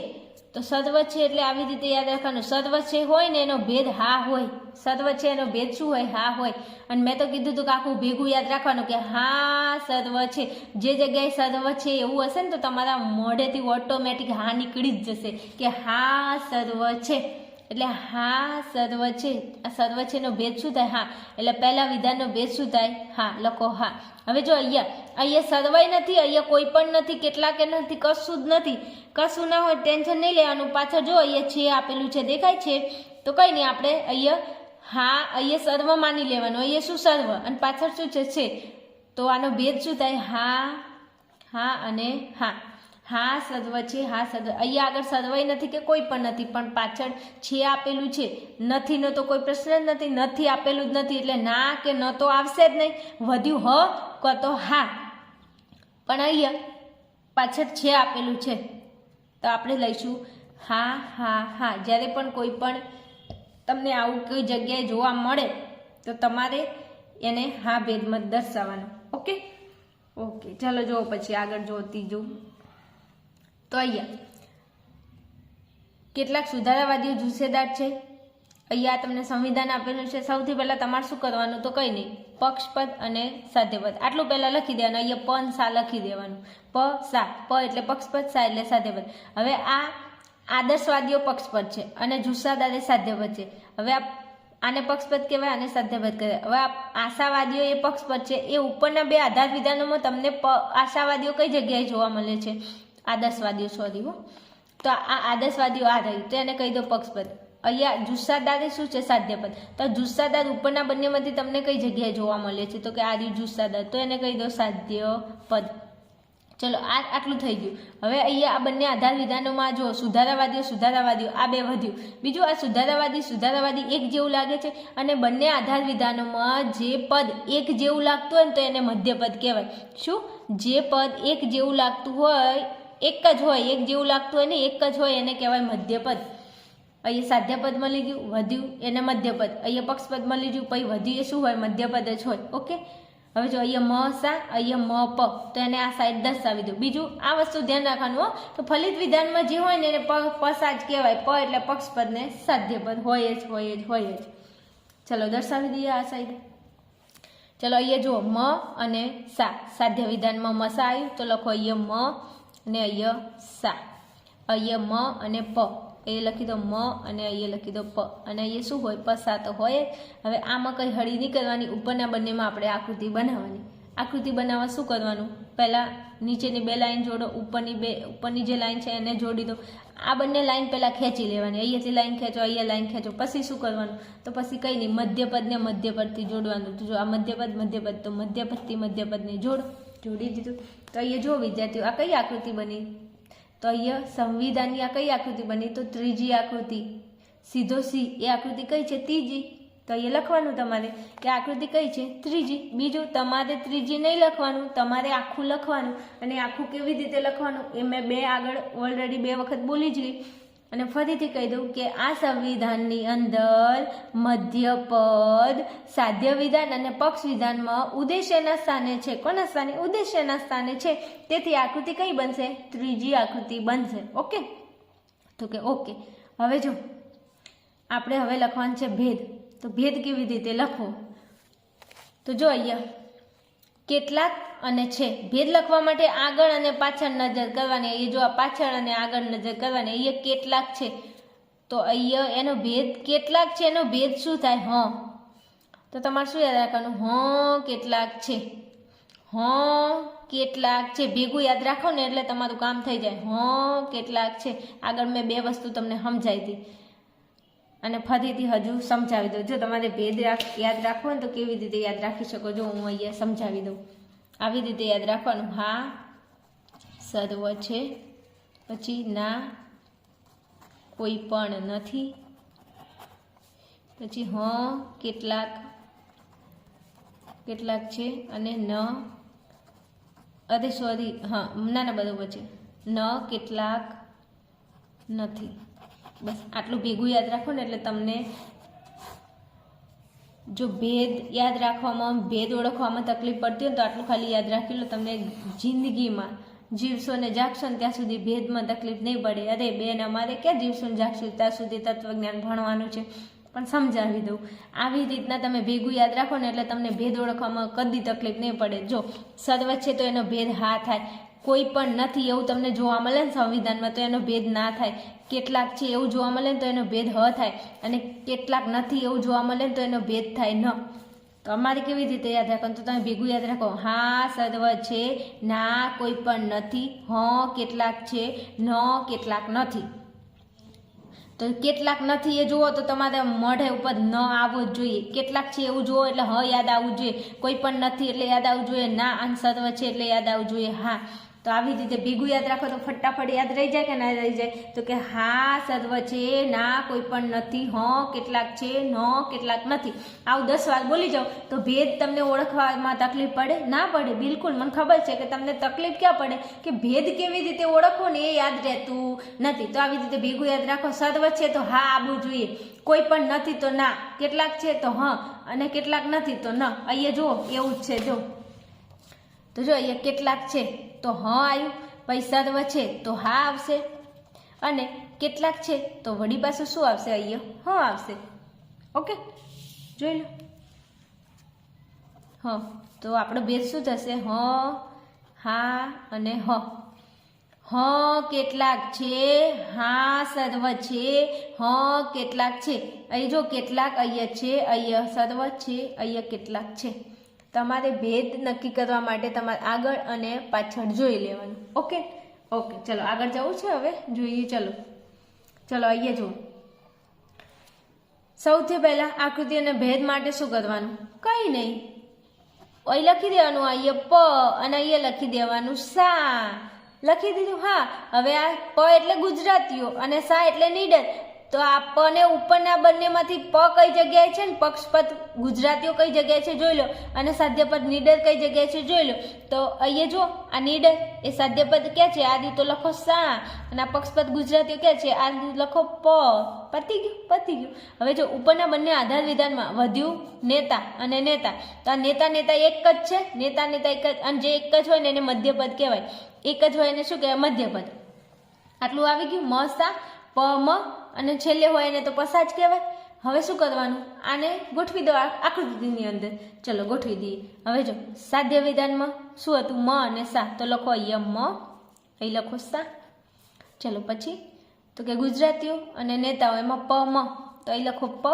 તો સર્વ છે એટલે આવી રીતે યાદ રાખવાનું. સર્વ છે હોય ને એનો ભેદ હા હોય. સર્વ છે એનો ભેદ શું હોય? હા હોય. અને મેં તો કીધું હતું કે આખું ભેગું યાદ રાખવાનું કે હા સર્વ છે. જે જગ્યાએ સર્વ છે એવું હશે ને તો તમારા મોઢેથી ઓટોમેટિક હા નીકળી જ જશે કે હા સર્વ છે. એટલે હા સર્વ છે. આ સર્વ છે એનો ભેદ શું થાય? હા. એટલે પહેલા વિધાનનો ભેદ શું થાય? હા. લખો હા. હવે જો અહીંયા સર્વય નથી, અહીંયા કોઈ પણ નથી, કેટલાકે નથી, કશું જ નથી. કશું ના હોય ટેન્શન નહીં લેવાનું. પાછળ જો અહીંયા છે આપેલું છે દેખાય છે. તો કંઈ નહીં, આપણે અહીંયા સર્વ માની લેવાનું. અહીંયા શું? સર્વ. અને પાછળ શું છે? તો આનો ભેદ શું થાય? હા અને હા. હા સર્વ છે. હા સર્વ. અહીંયા આગળ સર્વય નથી કે કોઈ પણ નથી, પણ પાછળ છે આપેલું છે. નથીનો તો કોઈ પ્રશ્ન જ નથી. નથી આપેલું જ નથી એટલે ના કે ન તો આવશે જ નહીં. વધ્યું હ તો હા. પણ અહીંયા પાછળ છે આપેલું છે તો આપણે લઈશું હા. જ્યારે પણ કોઈ પણ તમને આવું કોઈ જગ્યાએ જોવા મળે તો તમારે એને હા ભેદમાં દર્શાવવાનું. ઓકે? ચાલો જુઓ પછી આગળ જો ત્રીજું. તો અહીંયા કેટલાક સુધારાવાદીઓ જુસ્સેદાર છે. અહીંયા તમને સંવિધાન આપેલું છે. સૌથી પહેલાં તમારે શું કરવાનું? તો કંઈ નહીં, પક્ષપદ અને સાધ્યપદ આટલું પહેલાં લખી દેવાનું. અહીંયા પ અને સા લખી દેવાનું. પ સા. પ એટલે પક્ષપદ, સા એટલે સાધ્યપદ. હવે આ આદર્શવાદીઓ પક્ષપદ છે અને જુસ્સાદાર એ સાધ્યપદ છે. હવે આને પક્ષપદ કહેવાય અને સાધ્યપદ કહેવાય. હવે આશાવાદીઓ એ પક્ષપદ છે. એ ઉપરના બે આધાર વિધાનોમાં તમને આશાવાદીઓ કઈ જગ્યાએ જોવા મળે છે? આદર્શવાદીઓ. સોરી હો. તો આ આદર્શવાદીઓ આ રહી તો એને કહી દો પક્ષપદ. અહીંયા જુસ્સાદાર શું છે? સાધ્યપદ. તો જુસ્સાદાર ઉપરના બંનેમાંથી તમને કઈ જગ્યાએ જોવા મળે છે? તો કે આ રહ્યું જુસ્સાદાર, તો એને કહી દો સાધ્યપદ. ચલો આટલું થઈ ગયું. હવે અહીંયા આ બંને આધાર વિધાનોમાં જો સુધારાવાદીઓ આ બે વધ્યું. બીજું આ સુધારાવાદી એક જેવું લાગે છે અને બંને આધાર વિધાનોમાં જે પદ એક જેવું લાગતું હોય ને તો એને મધ્યપદ કહેવાય. શું? જે પદ એક જેવું લાગતું હોય, એક જ હોય, એક જેવું લાગતું હોય ને એક જ હોય એને કહેવાય મધ્યપદ. અહીંયા સાધ્યપદ મળી ગયું, વધ્યું એને મધ્યપદ. અહીંયા પક્ષપદ મળી ગયું, પછી વધ્યું એ શું હોય? મધ્યપદ જ હોય. ઓકે? હવે જો અહીંયા મ સા, અહીંયા મ પ, તો એને આ સાઈડ દર્શાવી દો. બીજું આ વસ્તુ ધ્યાન રાખવાનું હો, તો ફલિત વિધાનમાં જે હોય ને એને પસા જ કહેવાય. પ એટલે પક્ષપદ ને સાધ્યપદ હોય જ. ચલો દર્શાવી દઈએ આ સાઈડ. ચલો અહીંયા જુઓ મ અને સા. સાધ્ય વિધાનમાં મસા આવ્યું તો લખો અહીંયા મ અને અહીંયા સા. અહીંયા મ અને પ એ લખી દો મ અને અહીંયા લખી દો પ. અને અહીંયા શું હોય? પસા તો હોય. હવે આમાં કંઈ હળી નહીં કરવાની. ઉપરના બંનેમાં આપણે આકૃતિ બનાવવાની. આકૃતિ બનાવવા શું કરવાનું? પહેલાં નીચેની બે લાઈન જોડો, ઉપરની જે લાઈન છે એને જોડી દો. આ બંને લાઈન પહેલાં ખેંચી લેવાની. અહીંયાથી લાઈન ખેંચો, અહીંયા લાઈન ખેંચો. પછી શું કરવાનું? તો પછી કંઈ નહીં, મધ્યપદને મધ્યપદથી જોડવાનું. તો જો આ મધ્યપદ તો મધ્યપદથી મધ્યપદને જોડી દીધું. તો અહીંયા જો વિદ્યાર્થીઓ આ કઈ આકૃતિ બની? તો અહીંયા સંવિધાનની આ કઈ આકૃતિ બની? તો ત્રીજી આકૃતિ. સીધો સી એ આકૃતિ કઈ છે? ત્રીજી. તો અહીંયા લખવાનું તમારે કે આકૃતિ કઈ છે? ત્રીજી. બીજું તમારે ત્રીજી નહીં લખવાનું, તમારે આખું લખવાનું. અને આખું કેવી રીતે લખવાનું એ મેં આગળ ઓલરેડી 2 વખત બોલી જ લી. અને ફરીથી કહી દઉં કે આ સંવિધાનની અંદર મધ્યપદ, સાધ્ય વિધાન અને પક્ષ વિધાનમાં ઉદ્દેશ્યના સ્થાને છે. કોના સ્થાને? ઉદ્દેશ્યના સ્થાને છે. તેથી આકૃતિ કઈ બનશે? ત્રીજી આકૃતિ બનશે. ઓકે? તો કે ઓકે. હવે જો આપણે હવે લખવાનું છે ભેદ. તો ભેદ કેવી રીતે લખવો? તો જો અહીંયા કેટલાક અને છે. ભેદ લખવા માટે આગળ અને પાછળ નજર કરવાની. એ જો આ પાછળ અને આગળ નજર કરવાની. અહીંયા કેટલાક છે તો અહીંયા એનો ભેદ કેટલાક છે, એનો ભેદ શું થાય? તો તમારે શું યાદ રાખવાનું? કેટલાક છે. કેટલાક છે ભેગું યાદ રાખો ને એટલે તમારું કામ થઈ જાય. કેટલાક છે. આગળ મેં 2 વસ્તુ તમને સમજાવી હતી અને ફરીથી હજુ સમજાવી દઉં. જો તમારે ભેદ યાદ રાખવો ને તો કેવી રીતે યાદ રાખી શકો? જો હું અહીંયા સમજાવી દઉં. આવી રીતે યાદ રાખવાનું. હા સર્વ છે, પછી ના કોઈ પણ નથી, પછી કેટલાક છે અને ન સોરી ના બરોબર છે. ન કેટલાક નથી. બસ આટલું ભેગું યાદ રાખો ને એટલે તમને જો ભેદ યાદ રાખવામાં, ભેદ ઓળખવામાં તકલીફ પડતી હોય તો આટલું ખાલી યાદ રાખી લો. તમને જિંદગીમાં જીવશો ને જાગશો ને ત્યાં સુધી ભેદમાં તકલીફ નહીં પડે. અરે બેન અમારે ક્યાં જીવશો ને જાગશો ત્યાં સુધી તત્વજ્ઞાન ભણવાનું છે. પણ સમજાવી દઉં. આવી રીતના તમે ભેગું યાદ રાખો ને એટલે તમને ભેદ ઓળખવામાં કદી તકલીફ નહીં પડે. જો સર્વ છે તો એનો ભેદ હા થાય. કોઈ પણ નથી એવું તમને જોવા મળે ને સંવિધાનમાં તો એનો ભેદ ના થાય. કેટલાક છે એવું જોવા મળે ને તો એનો ભેદ હ થાય. અને કેટલાક નથી એવું જોવા મળે ને તો એનો ભેદ થાય ન. તો અમારે કેવી રીતે યાદ રાખવાનું? તો તમે ભેગું યાદ રાખો. હા સર્વ છે, ના કોઈ પણ નથી, કેટલાક છે, ન કેટલાક નથી. તો કેટલાક નથી એ જુઓ તો તમારે મોઢે ઉપર ન આવવો જ જોઈએ. કેટલાક છે એવું જુઓ એટલે યાદ આવવું જોઈએ. કોઈ પણ નથી એટલે યાદ આવવું જોઈએ. ના અને સર્વ છે એટલે યાદ આવવું જોઈએ. હા તો આવી રીતે ભેગું યાદ રાખો તો ફટાફટ યાદ રહી જાય કે ના રહી જાય? તો કે હા સર્વ છે, ના કોઈ પણ નથી, કેટલાક છે, ન કેટલાક નથી. આવું 10 વાર બોલી જાઓ તો ભેદ તમને ઓળખવામાં તકલીફ પડે? ના પડે. બિલકુલ મને ખબર છે કે તમને તકલીફ ક્યાં પડે કે ભેદ કેવી રીતે ઓળખવો ને એ યાદ રહેતું નથી. તો આવી રીતે ભેગું યાદ રાખો. સર્વ છે તો હા આવવું જોઈએ. કોઈ પણ નથી તો ના. કેટલાક છે તો અને કેટલાક નથી તો ન. અહીંયા જુઓ એવું જ છે. તો જો અહીંયા કેટલાક છે તો આવ્યું, પછી સર્વ છે તો હા આવશે, અને કેટલાક છે તો વળી પાછું શું આવશે? અહીંયા આવશે. ઓકે જોઈ લો. તો આપણો ભેદ શું થશે? હા અને કેટલાક છે, હા સર્વ છે, કેટલાક છે. અહીં જો કેટલાક અહીંયા છે, અહીંયા સર્વ છે, અહીંયા કેટલાક છે. તમારે ભેદ નક્કી કરવા માટે તમારે આગળ અને પાછળ જોઈ લેવાનું. ઓકે ચલો આગળ જવું છે. હવે જોઈએ. ચલો અહીંયા જુઓ. સૌથી પહેલા આકૃતિ અને ભેદ માટે શું કરવાનું? કંઈ નહીં. અહીં લખી દેવાનું અહીંયા પ અને અહીંયા લખી દેવાનું સા. લખી દીધું. હવે આ પ એટલે ગુજરાતીઓ અને સા એટલે નીડર. તો આ પ ને ઉપરના બંનેમાંથી પ કઈ જગ્યાએ છે ને પક્ષપદ ગુજરાતીઓ કઈ જગ્યાએ છે જોઈ લો, અને સાધ્યપદ નીડર કઈ જગ્યાએ છે જોઈ લો. તો અહીંયા જો આ નીડર એ સાધ્યપદ ક્યાં છે? આદિ તો લખો સા, અને આ પક્ષપદ ગુજરાતીઓ ક્યાં છે? આદિ લખો પ. પતી ગયું. હવે જો ઉપરના બંને આધાર વિધાનમાં વધ્યું નેતા અને નેતા. તો આ નેતા એક જ છે. નેતા એક જ, અને જે એક જ હોય ને એને મધ્યપદ કહેવાય. એક જ હોય એને શું કહેવાય? મધ્યપદ. આટલું આવી ગયું. મ સા પ મ, અને છેલ્લે હોય એને તો પસા જ કહેવાય. હવે શું કરવાનું? આને ગોઠવી દો આકૃતિની અંદર. ચલો ગોઠવી દઈએ. હવે જો સાધ્ય વિધાનમાં શું હતું? મ અને સા. તો લખો અહીંયા મ, અહીં લખો સા. ચલો પછી તો કે ગુજરાતીઓ અને નેતાઓ એમાં પ મ, તો અહીં લખો પ,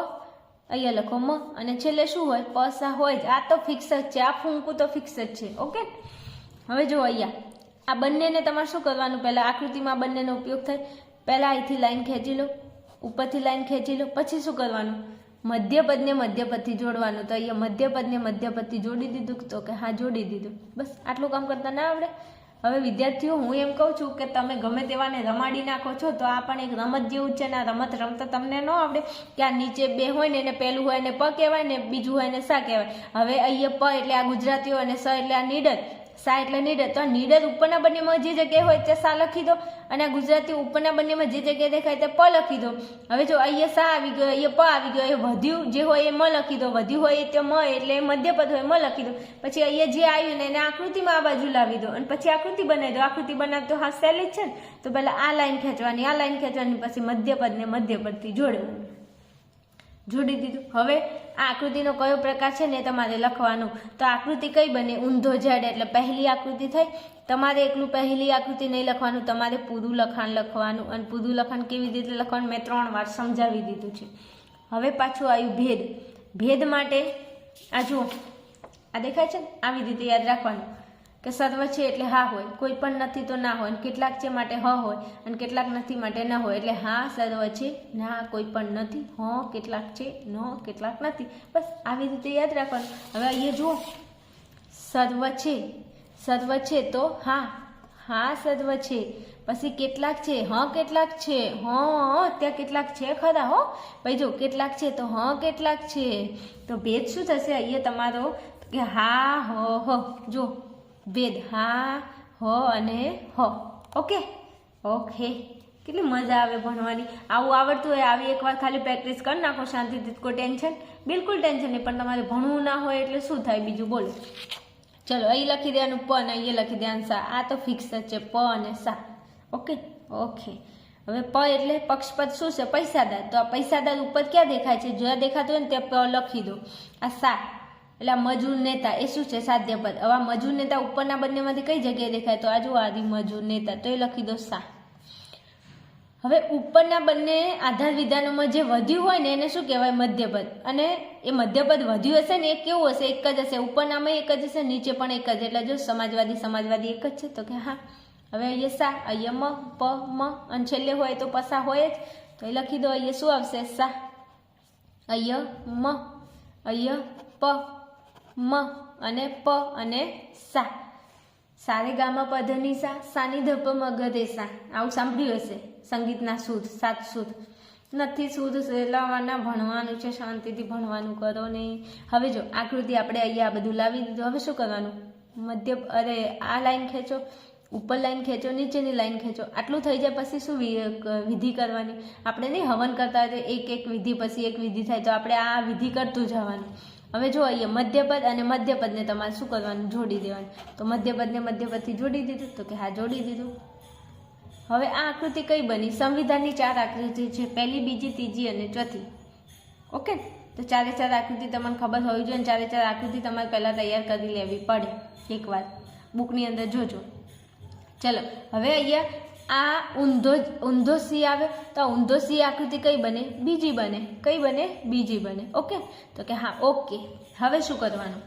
અહીંયા લખો મ, અને છેલ્લે શું હોય? પ સા હોય જ. આ તો ફિક્સ જ છે. આ ફૂંકું તો ફિક્સ જ છે. ઓકે હવે જો અહીંયા આ બંનેને તમારે શું કરવાનું? પહેલાં આકૃતિમાં બંનેનો ઉપયોગ થાય. પહેલાં અહીંથી લાઈન ખેંચી લો, ઉપરથી લાઈન ખેંચી લો. પછી શું કરવાનું? મધ્યપદને મધ્યપદથી જોડવાનું. તો અહીંયા મધ્યપદને મધ્યપદથી જોડી દીધું. તો કે હા જોડી દીધું. બસ આટલું કામ કરતા ના આવડે? હવે વિદ્યાર્થીઓ હું એમ કહું છું કે તમે ગમે તેવાને રમાડી નાખો છો તો આ પણ એક રમત જેવું જ છે ને. આ રમત રમતા તમને ન આવડે કે આ નીચે 2 હોય ને એને પહેલું હોય એને પ કહેવાય ને બીજું હોય એને સા કહેવાય. હવે અહીંયા પ એટલે આ ગુજરાતીઓ અને સ એટલે આ નીડર. સા એટલે નીડર. તો આ નીડર ઉપરના બંનેમાં જે જગ્યાએ હોય તે સા લખી દો, અને આ ગુજરાતી ઉપરના બંનેમાં જે જગ્યાએ દેખાય તે પ લખી દો. હવે જો અહીંયા સા આવી ગયો, અહીંયા પ આવી ગયો, એ વધ્યું જે હોય એ મ લખી દો, વધ્યું હોય તે મ એટલે મધ્યપદ હોય મ લખી દો. પછી અહીંયા જે આવ્યું ને એને આકૃતિમાં આ બાજુ લાવી દો, અને પછી આકૃતિ બનાવી દો. આકૃતિ બનાવી તો હા સહેલી જ છે ને. તો પહેલાં આ લાઈન ખેંચવાની, આ લાઈન ખેંચવાની, પછી મધ્યપદને મધ્યપદથી જોડવાનું. જોડી દીધું. હવે આ આકૃતિનો કયો પ્રકાર છે ને તમારે લખવાનું. તો આકૃતિ કઈ બને? ઊંધો ઝેડ, એટલે પહેલી આકૃતિ થઈ. તમારે એકલું પહેલી આકૃતિ નહીં લખવાનું, તમારે પૂરું લખાણ લખવાનું. અને પૂરું લખાણ કેવી રીતે લખવાનું મેં 3 વાર સમજાવી દીધું છે. હવે પાછું આવ્યું ભેદ. ભેદ માટે આ જુઓ, આ દેખાય છે ને, આવી રીતે યાદ રાખવાનું કે સર્વ છે એટલે હા હોય, કોઈ પણ નથી તો ના હોય, કેટલાક છે માટે હ હોય, અને કેટલાક નથી માટે ન હોય. એટલે હા સર્વ છે, ના કોઈ પણ નથી, હ કેટલાક છે, ન કેટલાક નથી. બસ આવી રીતે યાદ રાખવાનું. હવે અહીંયા જુઓ, સર્વ છે, સર્વ છે તો હા, હા સર્વ છે. પછી કેટલાક છે, હ કેટલાક છે, ત્યાં કેટલાક છે ખરા હો ભાઈ. જો કેટલાક છે તો હ કેટલાક છે. તો ભેદ શું થશે અહીંયા તમારો કે હા હ. જો ભેદ હા હ અને હ. ઓકે ઓકે, કેટલી મજા આવે ભણવાની. આવું આવડતું હોય આવી એકવાર ખાલી પ્રેક્ટિસ કરી નાખો શાંતિથી. કોઈ ટેન્શન, બિલકુલ ટેન્શન નહીં. પણ તમારે ભણવું ના હોય એટલે શું થાય બીજું બોલો. ચલો અહીં લખી દેવાનું પ અને અહીંયા લખી દેવાનું સા. આ તો ફિક્સ જ છે, પ અને સા. Okay okay. હવે પ એટલે પક્ષપદ શું છે? પૈસાદાર. તો આ પૈસાદાર ઉપર ક્યાં દેખાય છે? જ્યાં દેખાતું હોય ને ત્યાં પ લખી દો. આ સા એટલે આ મજૂર નેતા એ શું છે? સાધ્ય પદ. હવે મજૂર નેતા ઉપરના બંનેમાંથી કઈ જગ્યાએ દેખાય? તો આ જો આદિ મજૂર નેતા, તો એ લખી દો સા. હવે ઉપરના બંને આધાર વિધાનોમાં જે વધ્યું હોય ને એને શું કહેવાય? મધ્યપદ. અને એ મધ્યપદ વધ્યું હશે ને એ કેવું હશે? એક જ હશે. ઉપરનામાં એક જ હશે, નીચે પણ એક જ. એટલે જો સમાજવાદી સમાજવાદી એક જ છે, તો કે હા. હવે અહીંયા સા, અહીંયા મ, પ, મ, અને છેલ્લે હોય તો પસા હોય જ. તો એ લખી દો. અહીંયા શું આવશે? સા. અહીંયા મ, અહીંયા પ, મ અને પ અને સા. સારે ગામા પધની સા, સાની ધપ મગધે સા. આવું સાંભળ્યું હશે. સંગીતના સૂર, 7 સૂર. નથી સૂર સેલાવાના, ભણવાનું છે, શાંતિથી ભણવાનું કરો ને. હવે જો આકૃતિ આપણે અહીંયા આ બધું લાવી દીધું. હવે શું કરવાનું? આ લાઈન ખેંચો, ઉપર લાઈન ખેંચો, નીચેની લાઈન ખેંચો. આટલું થઈ જાય પછી શું વિધિ કરવાની? આપણે નહીં હવન કરતા હોય એક એક વિધિ પછી એક વિધિ થાય, તો આપણે આ વિધિ કરતું જવાનું. હવે જો અહીંયા મધ્યપદ અને મધ્યપદને તમારે શું કરવાનું? જોડી દેવાનું. તો મધ્યપદને મધ્યપદથી જોડી દીધું, તો કે હા જોડી દીધું. હવે આ આકૃતિ કઈ બની? સંવિધાનની 4 આકૃતિ છે, પહેલી, બીજી, ત્રીજી અને ચોથી. ઓકે, તો 4 આકૃતિ તમને ખબર હોવી જોઈએ. 4 આકૃતિ તમારે પહેલાં તૈયાર કરી લેવી પડે એકવાર, બુકની અંદર જોજો. ચલો હવે અહીંયા આ ઊંધો સી આવે, તો આ ઊંધો સી આકૃતિ કઈ બને? બીજી બને. કઈ બને? બીજી બને. ઓકે, તો કે હા ઓકે. હવે શું કરવાનું?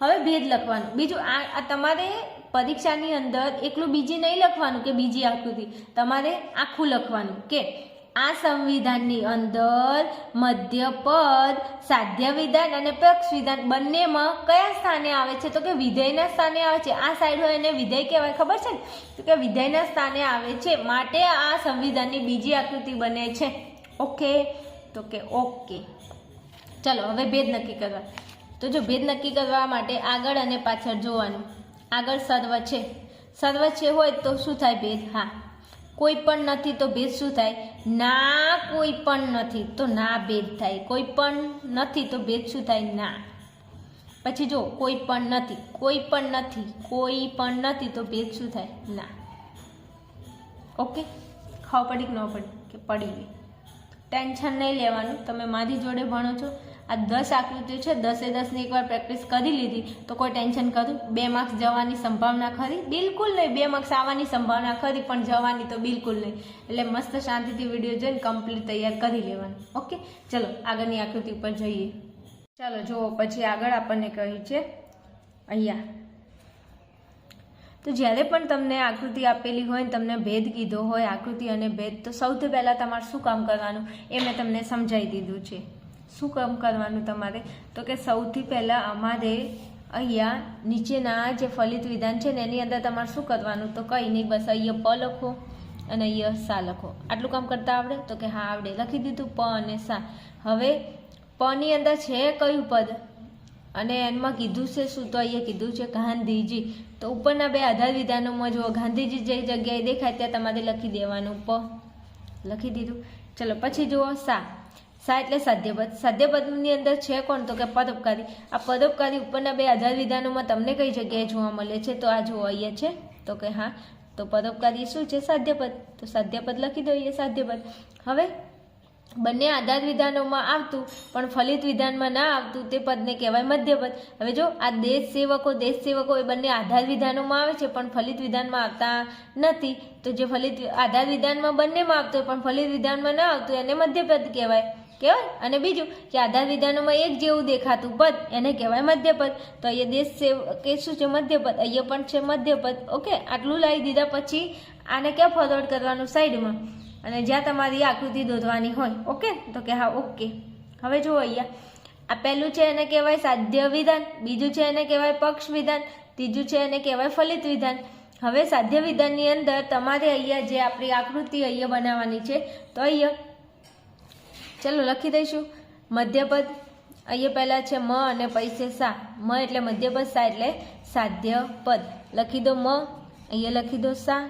હવે ભેદ લખવાનું. બીજું આ તમારે પરીક્ષાની અંદર એકલું બીજી નહીં લખવાનું કે બીજી આકૃતિ, તમારે આખું લખવાનું કે આ સંવિધાનની અંદર મધ્યપદ, સાધ્ય વિધાન અને પક્ષ વિધાન બંનેમાં કયા સ્થાને આવે છે? તો કે વિધેયના સ્થાને આવે છે. આ સાઈડ હોય એને વિધેય કહેવાય, ખબર છે ને? તો કે વિધેયના સ્થાને આવે છે, માટે આ સંવિધાનની બીજી આકૃતિ બને છે. ઓકે, તો કે ઓકે. ચલો હવે ભેદ નક્કી કરવા. તો જો ભેદ નક્કી કરવા માટે આગળ અને પાછળ જોવાનું. આગળ સર્વ છે, સર્વ છે હોય તો શું થાય? ભેદ. હા, કોઈ પણ નથી તો ભેદ શું થાય? ના કોઈ પણ નથી તો ના ભેદ થાય. કોઈ પણ નથી તો ભેદ શું થાય? ના. પછી જો કોઈ પણ નથી, કોઈ પણ નથી, કોઈ પણ નથી તો ભેદ શું થાય? ના. ઓકે, ખબર પડી કે ન પડી? કે પડી ગઈ. ટેન્શન નહીં લેવાનું. તમે મારી જોડે ભણો છો, આ 10 આકૃતિઓ છે, 10-10ની એકવાર પ્રેક્ટિસ કરી લીધી તો કોઈ ટેન્શન કરું? 2 માર્ક્સ જવાની સંભાવના ખરી? બિલકુલ નહીં. 2 માર્ક્સ આવવાની સંભાવના ખરી, પણ જવાની તો બિલકુલ નહીં. એટલે મસ્ત શાંતિથી વિડીયો જોઈને કમ્પ્લીટ તૈયાર કરી લેવાનું. ઓકે, ચલો આગળની આકૃતિ ઉપર જઈએ. ચાલો જુઓ, પછી આગળ આપણને કહ્યું છે અહીંયા. તો જ્યારે પણ તમને આકૃતિ આપેલી હોય ને તમને ભેદ કીધો હોય, આકૃતિ અને ભેદ, તો સૌથી પહેલાં તમારે શું કામ કરવાનું એ મેં તમને સમજાવી દીધું છે. શું કામ કરવાનું તમારે? તો કે સૌથી પહેલાં અમારે અહીંયા નીચેના જે ફલિત વિધાન છે ને એની અંદર તમારે શું કરવાનું? તો કંઈ નહીં, બસ અહીંયા પ લખો અને અહીંયા સા લખો. આટલું કામ કરતા આવડે? તો કે હા આવડે. લખી દીધું પ અને સા. હવે પની અંદર છે કયું પદ અને એમાં કીધું છે શું? તો અહીંયા કીધું છે ગાંધીજી. તો ઉપરના 2 આધાર વિધાનોમાં જુઓ, ગાંધીજી જે જગ્યાએ દેખાય ત્યાં તમારે લખી દેવાનું પ. લખી દીધું. ચલો પછી જુઓ સા. સા એટલે સાધ્યપદ. સાધ્યપદની અંદર છે કોણ? તો કે પરોપકારી. આ પરોપકારી ઉપરના 2 આધાર વિધાનોમાં તમને કઈ જગ્યાએ જોવા મળે છે? તો આ જુઓ અહીંયા છે. તો કે હા, તો પરોપકારી શું છે? સાધ્યપદ. તો સાધ્યપદ લખી દો, અહીંયા સાધ્યપદ. હવે બંને આધાર વિધાનોમાં આવતું પણ ફલિત વિધાનમાં ના આવતું તે પદને કહેવાય મધ્યપદ. હવે જો આ દેશ સેવકો એ બંને આધાર વિધાનોમાં આવે છે પણ ફલિત વિધાનમાં આવતા નથી. તો જે ફલિત આધાર વિધાનમાં બંનેમાં આવતું પણ ફલિત વિધાનમાં ના આવતું એને મધ્યપદ કહેવાય. અને બીજું કે આધાર વિધાનોમાં એક જેવું દેખાતું પદ એને કહેવાય મધ્યપદ. તો અહીંયા દેશ સેવકે શું છે? મધ્યપદ. અહીંયા પણ છે મધ્યપદ. ઓકે, આટલું લાવી દીધા પછી આને ક્યાં ફોરવર્ડ કરવાનું? સાઈડમાં, અને જ્યાં તમારી આકૃતિ દોરવાની હોય. ઓકે, તો કે હા ઓકે. હવે જુઓ અહીંયા આ પહેલું છે એને કહેવાય સાધ્ય વિધાન, બીજું છે એને કહેવાય પક્ષ વિધાન, ત્રીજું છે એને કહેવાય ફલિત વિધાન. હવે સાધ્ય વિધાનની અંદર તમારે અહીંયા જે આપણી આકૃતિ અહીંયા બનાવવાની છે. તો અહીંયા ચલો લખી દઈશું મધ્યપદ. અહીંયા પહેલાં છે મ અને પછી છે સા. મ એટલે મધ્યપદ, સા એટલે સાધ્ય પદ. લખી દો મ, અહીંયા લખી દો સા,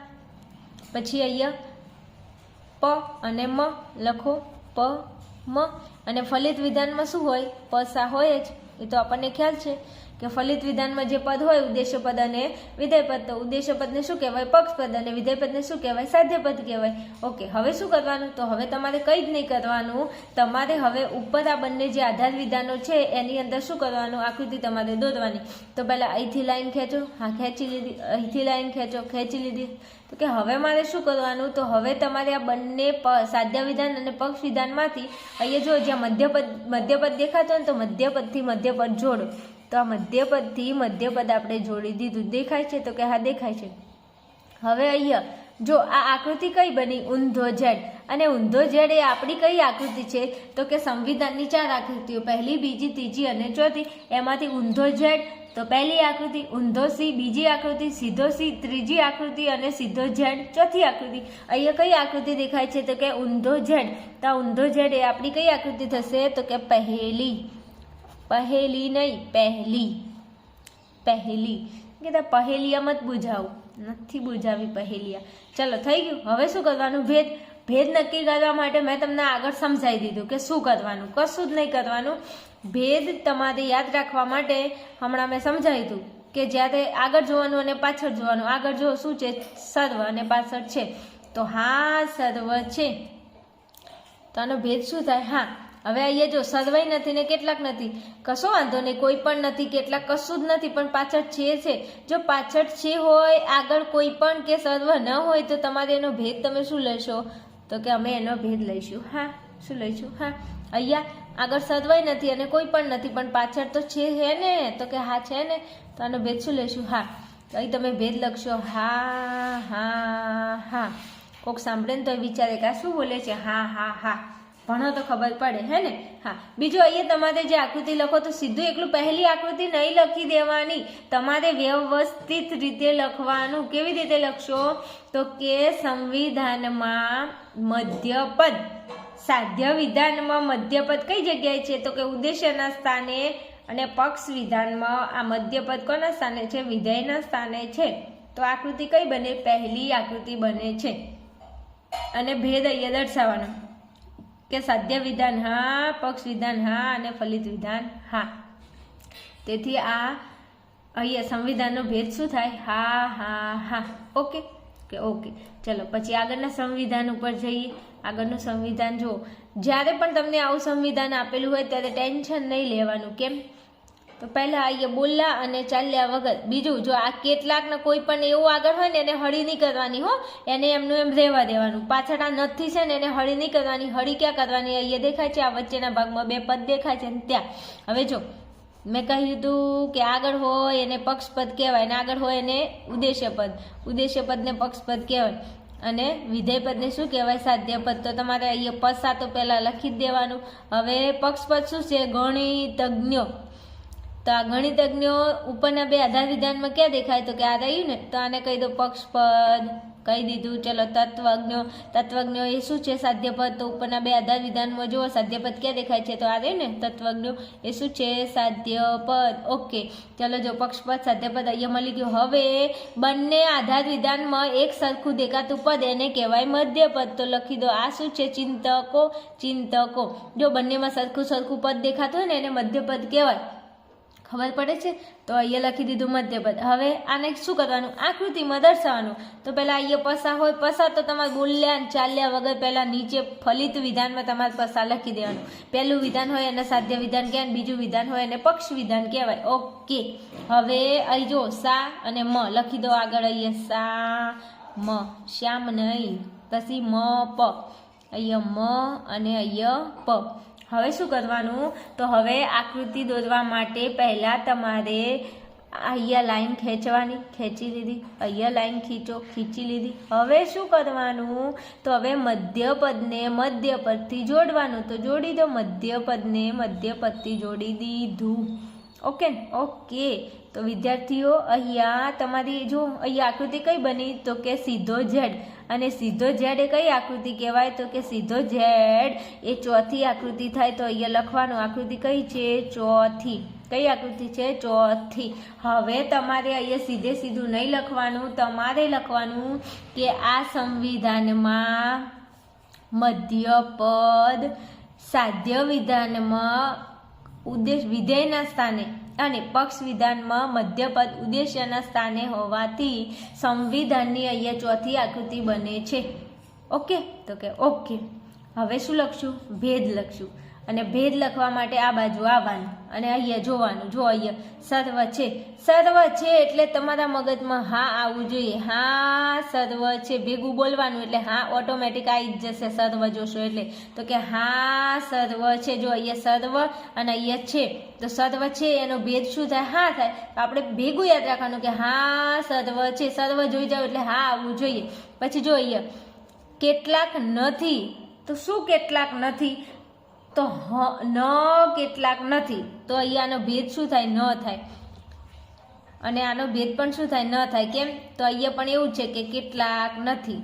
પછી અહીંયા પ અને મ લખો, પ મ. અને ફલિત વિધાનમાં શું હોય? પ સા હોય જ. એ તો આપણને ખ્યાલ છે કે ફલિત વિધાનમાં જે પદ હોય ઉદ્દેશ્ય પદ અને વિધેય પદ, તો ઉદ્દેશ્ય પદને શું કહેવાય? પક્ષ પદ, અને વિધેય પદને શું કહેવાય? સાધ્ય પદ કહેવાય. ઓકે, હવે શું કરવાનું? તો હવે તમારે કંઈ જ નહીં કરવાનું. તમારે હવે ઉપર આ બંને જે આધાર વિધાનો છે એની અંદર શું કરવાનું? આકૃતિ તમારે દોરવાની. તો પહેલાં અહીંથી લાઈન ખેંચો, હા ખેંચી લીધી, અહીંથી લાઈન ખેંચો, ખેંચી લીધી. તો કે હવે મારે શું કરવાનું? તો હવે તમારે આ બંને સાધ્ય વિધાન અને પક્ષ વિધાનમાંથી અહીંયા જો જ્યાં મધ્યપદ દેખાતો ને તો મધ્યપદથી મધ્યપદ જોડો. તો આ મધ્યપદથી મધ્યપદ આપણે જોડી દીધું. દેખાય છે? તો કે હા દેખાય છે. હવે અહીંયા જો આ આકૃતિ કઈ બની? ઊંધો ઝેડ. અને ઊંધો ઝેડ એ આપણી કઈ આકૃતિ છે? તો કે સંવિધાનની 4 આકૃતિઓ, પહેલી, બીજી, ત્રીજી અને ચોથી. એમાંથી ઊંધો ઝેડ તો પહેલી આકૃતિ, ઊંધો સી બીજી આકૃતિ, સીધો સી ત્રીજી આકૃતિ અને સીધો ઝેડ ચોથી આકૃતિ. અહીંયા કઈ આકૃતિ દેખાય છે? તો કે ઊંધો ઝેડ. તો આ ઊંધો ઝેડ એ આપણી કઈ આકૃતિ થશે? તો કે પહેલી. પહેલી નહીં, પહેલી. પહેલી કે પહેલિયા મત બુઝાવું, નથી બુઝાવી પહેલિયા. ચલો થઈ ગયું. હવે શું કરવાનું? ભેદ નક્કી કરવા માટે મેં તમને આગળ સમજાવી દીધું કે શું કરવાનું. કશું જ નહીં કરવાનું. ભેદ તમારે યાદ રાખવા માટે હમણાં મેં સમજાવ્યું હતું કે જ્યારે આગળ જોવાનું અને પાછળ જોવાનું. આગળ જો શું છે? સર્વ, અને પાછળ છે તો હા સર્વ છે. તો આનો ભેદ શું થાય? હા. હવે અહીંયા જો સર્વય નથી ને કેટલાક નથી, કશો વાંધો નહીં, કોઈ પણ નથી, કેટલાક કશું જ નથી, પણ પાછળ છે. જો પાછળ છે હોય, આગળ કોઈ પણ કે સર્વ ન હોય તો તમારે એનો ભેદ તમે શું લેશો? તો કે અમે એનો ભેદ લઈશું. હા, શું લઈશું? હા. અહીંયા આગળ સર્વય નથી અને કોઈ પણ નથી, પણ પાછળ તો છે ને? તો કે હા છે ને. તો આનો ભેદ શું લઈશું? હા. તો અહીં તમે ભેદ લખશો હા હા હા. કોઈક સાંભળે ને તો વિચારે કે આ શું બોલે છે? હા હા હા. ભણો તો ખબર પડે, હે ને? હા. બીજું અહીંયા તમારે જે આકૃતિ લખો તો સીધું એકલું પહેલી આકૃતિ નહીં લખી દેવાની, તમારે વ્યવસ્થિત રીતે લખવાનું. કેવી રીતે લખશો? તો કે સંવિધાનમાં મધ્યપદ, સાધ્ય વિધાનમાં મધ્યપદ કઈ જગ્યાએ છે? તો કે ઉદ્દેશ્યના સ્થાને, અને પક્ષ વિધાનમાં આ મધ્યપદ કોના સ્થાને છે? વિધેયના સ્થાને છે. તો આકૃતિ કઈ બને? પહેલી આકૃતિ બને છે. અને ભેદ અહીંયા દર્શાવવાનો કે સાધ્ય વિધાન હા, પક્ષ વિધાન હા, અને ફલિત વિધાન હા. તેથી આ અહીંયા સંવિધાનનો ભેદ શું થાય? હા હા હા. ઓકે કે ઓકે. ચલો પછી આગળના સંવિધાન ઉપર જઈએ. આગળનું સંવિધાન જુઓ. જ્યારે પણ તમને આવું સંવિધાન આપેલું હોય ત્યારે ટેન્શન નહીં લેવાનું. કેમ? તો પહેલાં અહીંયા બોલ્યા અને ચાલ્યા વગર. બીજું જો આ કેટલાકને કોઈ પણ એવું આગળ હોય ને એને હળી નહીં કરવાની હો, એને એમનું એમ રહેવા દેવાનું. પાછળ આ નથી છે ને એને હળી નહીં કરવાની. હળી ક્યાં કરવાની? અહીંયા દેખાય છે આ વચ્ચેના ભાગમાં 2 પદ દેખાય છે ને ત્યાં. હવે જો મેં કહ્યું હતું કે આગળ હોય એને પક્ષપદ કહેવાય, અને આગળ હોય એને ઉદ્દેશ્ય પદ. ઉદ્દેશ્ય પદને પક્ષપદ કહેવાય, અને વિધેય પદને શું કહેવાય? સાધ્ય પદ. તો તમારે અહીંયા પસા તો પહેલાં લખી જ દેવાનું. હવે પક્ષપદ શું છે? ગણિતજ્ઞો. તો આ ગણિતજ્ઞો ઉપરના 2 આધાર વિધાનમાં ક્યાં દેખાય? તો કે આ રહ્યું ને, તો આને કહી દો પક્ષપદ. કહી દીધું. ચલો તત્વજ્ઞો. તત્વજ્ઞો એ શું છે? સાધ્યપદ. તો ઉપરના 2 આધાર વિધાનમાં જુઓ સાધ્યપદ ક્યાં દેખાય છે? તો આ રહ્યું ને તત્વજ્ઞો, એ શું છે? સાધ્યપદ. ઓકે. ચલો જો પક્ષપદ સાધ્યપદ અહીંયા મળી ગયું. હવે બંને આધાર વિધાનમાં એક સરખું દેખાતું પદ એને કહેવાય મધ્યપદ. તો લખી દો આ શું છે? ચિંતકો. ચિંતકો. જો બંનેમાં સરખું પદ દેખાતું હોય ને એને મધ્યપદ કહેવાય. ખબર પડે છે? તો અહીંયા લખી દીધું મધ્યપદ. હવે આને શું કરવાનું? આકૃતિમાં દર્શાવવાનું. તો પહેલાં અહીંયા પસા હોય, પસા તો તમારે બોલ્યા અને ચાલ્યા વગર પહેલાં નીચે ફલિત વિધાનમાં તમારે પસા લખી દેવાનું. પહેલું વિધાન હોય એને સાધ્ય વિધાન કહેવાય, બીજું વિધાન હોય એને પક્ષ વિધાન કહેવાય. ઓકે. હવે અહીં જો સા અને મ લખી દો આગળ. અહીંયા સા મ, શ્યામ નહીં. પછી મ પ, અહીંયા મ અને અહીંયા પ. હવે શું કરવાનું? તો હવે આકૃતિ દોરવા માટે પહેલાં તમારે અહીંયા લાઈન ખેંચવાની, ખેંચી લીધી. અહીંયા લાઈન ખીંચો, ખીંચી લીધી. હવે શું કરવાનું? તો હવે મધ્યપદને મધ્યપદથી જોડવાનું. તો જોડી દો, મધ્યપદને મધ્યપદથી જોડી દીધું. Okay okay. તો વિદ્યાર્થીઓ અહીંયા તમારી જો અહીંયા આકૃતિ કઈ બની? તો કે સીધો ઝેડ. અને સીધો ઝેડ એ કઈ આકૃતિ કહેવાય? તો કે સીધો ઝેડ એ ચોથી આકૃતિ થાય. તો અહીંયા લખવાનું આકૃતિ કઈ છે? ચોથી. કઈ આકૃતિ છે? ચોથી. હવે તમારે અહીંયા સીધે સીધું નહીં લખવાનું, તમારે લખવાનું કે આ સંવિધાનમાં મધ્યપદ સાધ્ય વિધાનમાં ઉદ્દેશ વિધેયના સ્થાને અને પક્ષ વિધાનમાં મધ્યપદ ઉદ્દેશ્યના સ્થાને હોવાથી સંવિધાનની અહીંયા ચોથી આકૃતિ બને છે. ઓકે. તો કે ઓકે. હવે શું લખશું? ભેદ લખશું. અને ભેદ લખવા માટે આ બાજુ આવવાનું અને અહીંયા જોવાનું. જો અહીંયા સર્વ છે, સર્વ છે એટલે તમારા મગજમાં હા આવવું જોઈએ. હા સર્વ છે ભેગું બોલવાનું એટલે હા ઓટોમેટિક આવી જ જશે સર્વ જોશો એટલે. તો કે હા સર્વ છે. જો અહીંયા સર્વ અને અહીંયા છે, તો સર્વ છે એનો ભેદ શું થાય? હા થાય. તો આપણે ભેગું યાદ રાખવાનું કે હા સર્વ છે. સર્વ જોઈ જાવ એટલે હા આવવું જોઈએ. પછી જો અહીંયા કેટલાક નથી, તો શું કેટલાક નથી? તો ન કેટલાક નથી. તો અહીંયાનો ભેદ શું થાય? ન થાય. અને આનો ભેદ પણ શું થાય? ન થાય. કેમ? તો અહીંયા પણ એવું છે કે કેટલાક નથી,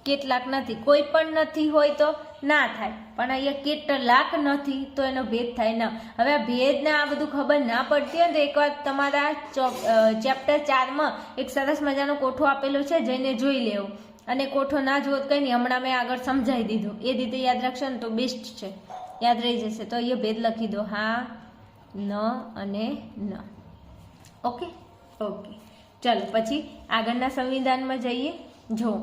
કેટલાક નથી. કોઈ પણ નથી હોય તો ના થાય, પણ અહીંયા કેટલાક નથી તો એનો ભેદ થાય ન. હવે આ ભેદને આ બધું ખબર ના પડતી હોય ને તો એકવાર તમારા ચેપ્ટર 4માં એક સરસ મજાનો કોઠો આપેલો છે, જઈને જોઈ લેવો. અને કોઠો ના જોવો તો કંઈ નહીં, હમણાં મેં આગળ સમજાવી દીધો. એ રીતે યાદ રાખશો ને તો બેસ્ટ છે, યાદ રહી જશે. તો અહીંયા ભેદ લખી દો, હા ન અને ન. Okay okay. ચાલો પછી આગળના સંવિધાનમાં જઈએ. જો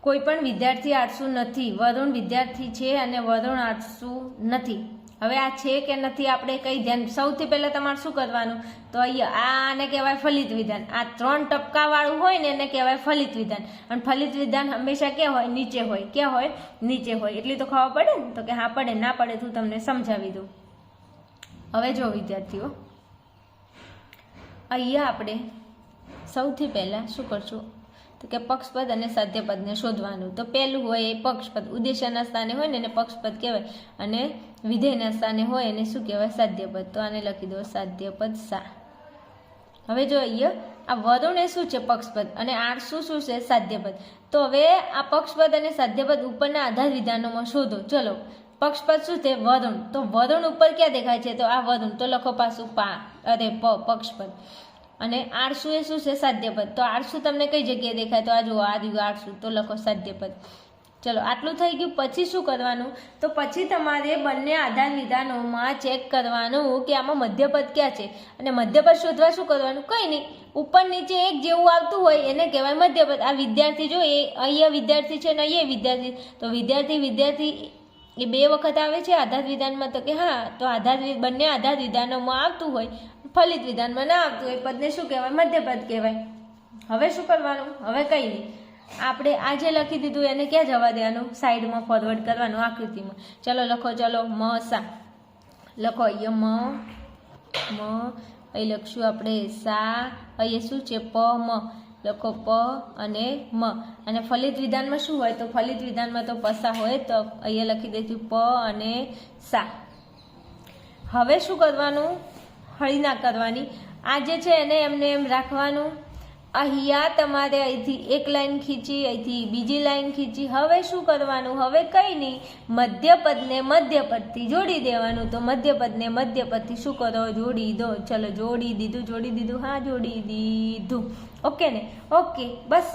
કોઈ પણ વિદ્યાર્થી આળસુ નથી. વરુણ વિદ્યાર્થી છે અને વરુણ આળસુ નથી. હવે આ છે કે નથી આપણે કઈ ધ્યાન? સૌથી પહેલાં તમારે શું કરવાનું? તો અહીંયા આને કહેવાય ફલિત વિધાન. આ 3 ટપકાવાળું હોય ને એને કહેવાય ફલિત વિધાન. અને ફલિત વિધાન હંમેશા ક્યાં હોય? નીચે હોય. ક્યાં હોય? નીચે હોય. એટલી તો ખબર પડે ને? તો કે હા પડે. ના પડે તો તમને સમજાવી દઉં. હવે જો વિદ્યાર્થીઓ, અહીંયા આપણે સૌથી પહેલાં શું કરશું? તો કે પક્ષપદ અને સાધ્યપદને શોધવાનું. તો પહેલું હોય એ પક્ષપદ, ઉદ્દેશ્યના સ્થાને હોય ને એને પક્ષપદ કહેવાય, અને વિધેયના સ્થાને હોય એને શું કહેવાય? સાધ્યપદ. તો આને લખી દો સાધ્યપદ સા. હવે જો અહીંયા આ વરુણ એ શું છે? પક્ષપદ. અને આળસુ શું છે? સાધ્યપદ. તો હવે આ પક્ષપદ અને સાધ્યપદ ઉપરના આધાર વિધાનોમાં શોધો. ચલો, પક્ષપદ શું છે? વરુણ. તો વરુણ ઉપર ક્યાં દેખાય છે? તો આ વરુણ. તો લખો પાછું પક્ષપદ. અને આળસુ એ શું છે? સાધ્યપદ. તો આળસુ તમને કઈ જગ્યાએ દેખાય? તો આ જુઓ, આ રહ્યું આળસુ. તો લખો સાધ્યપદ. ચલો આટલું થઈ ગયું. પછી શું કરવાનું? તો પછી તમારે બંને આધાર વિધાનોમાં ચેક કરવાનું કે આમાં મધ્યપદ ક્યાં છે. અને મધ્યપદ શોધવા શું કરવાનું? કંઈ નહીં, ઉપર નીચે એક જેવું આવતું હોય એને કહેવાય મધ્યપદ. આ વિદ્યાર્થી જો એ અહીંયા વિદ્યાર્થી છે ને અહીંયા વિદ્યાર્થી, તો વિદ્યાર્થી એ 2 વખત આવે છે આધાર વિધાનમાં. તો કે હા, તો બંને આધાર વિધાનોમાં આવતું હોય, ફલિત વિધાનમાં ના આવતું હોય, પદને શું કહેવાય? મધ્યપદ કહેવાય. હવે શું કરવાનું? હવે કંઈ નહીં, આપણે આ જે લખી દીધું એને ક્યાં જવા દેવાનું? સાઈડમાં ફોરવર્ડ કરવાનું આકૃતિમાં. ચલો લખો. ચલો મ સા લખો. અહીંયા મ અહીં લખશું આપણે સા. અહીંયા શું છે? પ મ લખો. પ અને મ. અને ફલિત વિધાનમાં શું હોય? તો ફલિત વિધાનમાં તો પસા હોય. તો અહીંયા લખી દઈશું પ અને સા. હવે શું કરવાનું? હળી ના કરવાની. આ જે છે એને એમને એમ રાખવાનું. અહીંયા તમારે અહીંથી એક લાઈન ખીંચી, અહીંથી બીજી લાઈન ખીંચી. હવે શું કરવાનું? હવે કંઈ નહીં, મધ્યપદને મધ્યપદથી જોડી દેવાનું. તો મધ્યપદને મધ્યપદથી શું કરો? જોડી દો. ચલો જોડી દીધું. હા જોડી દીધું. ઓકે ને? ઓકે, બસ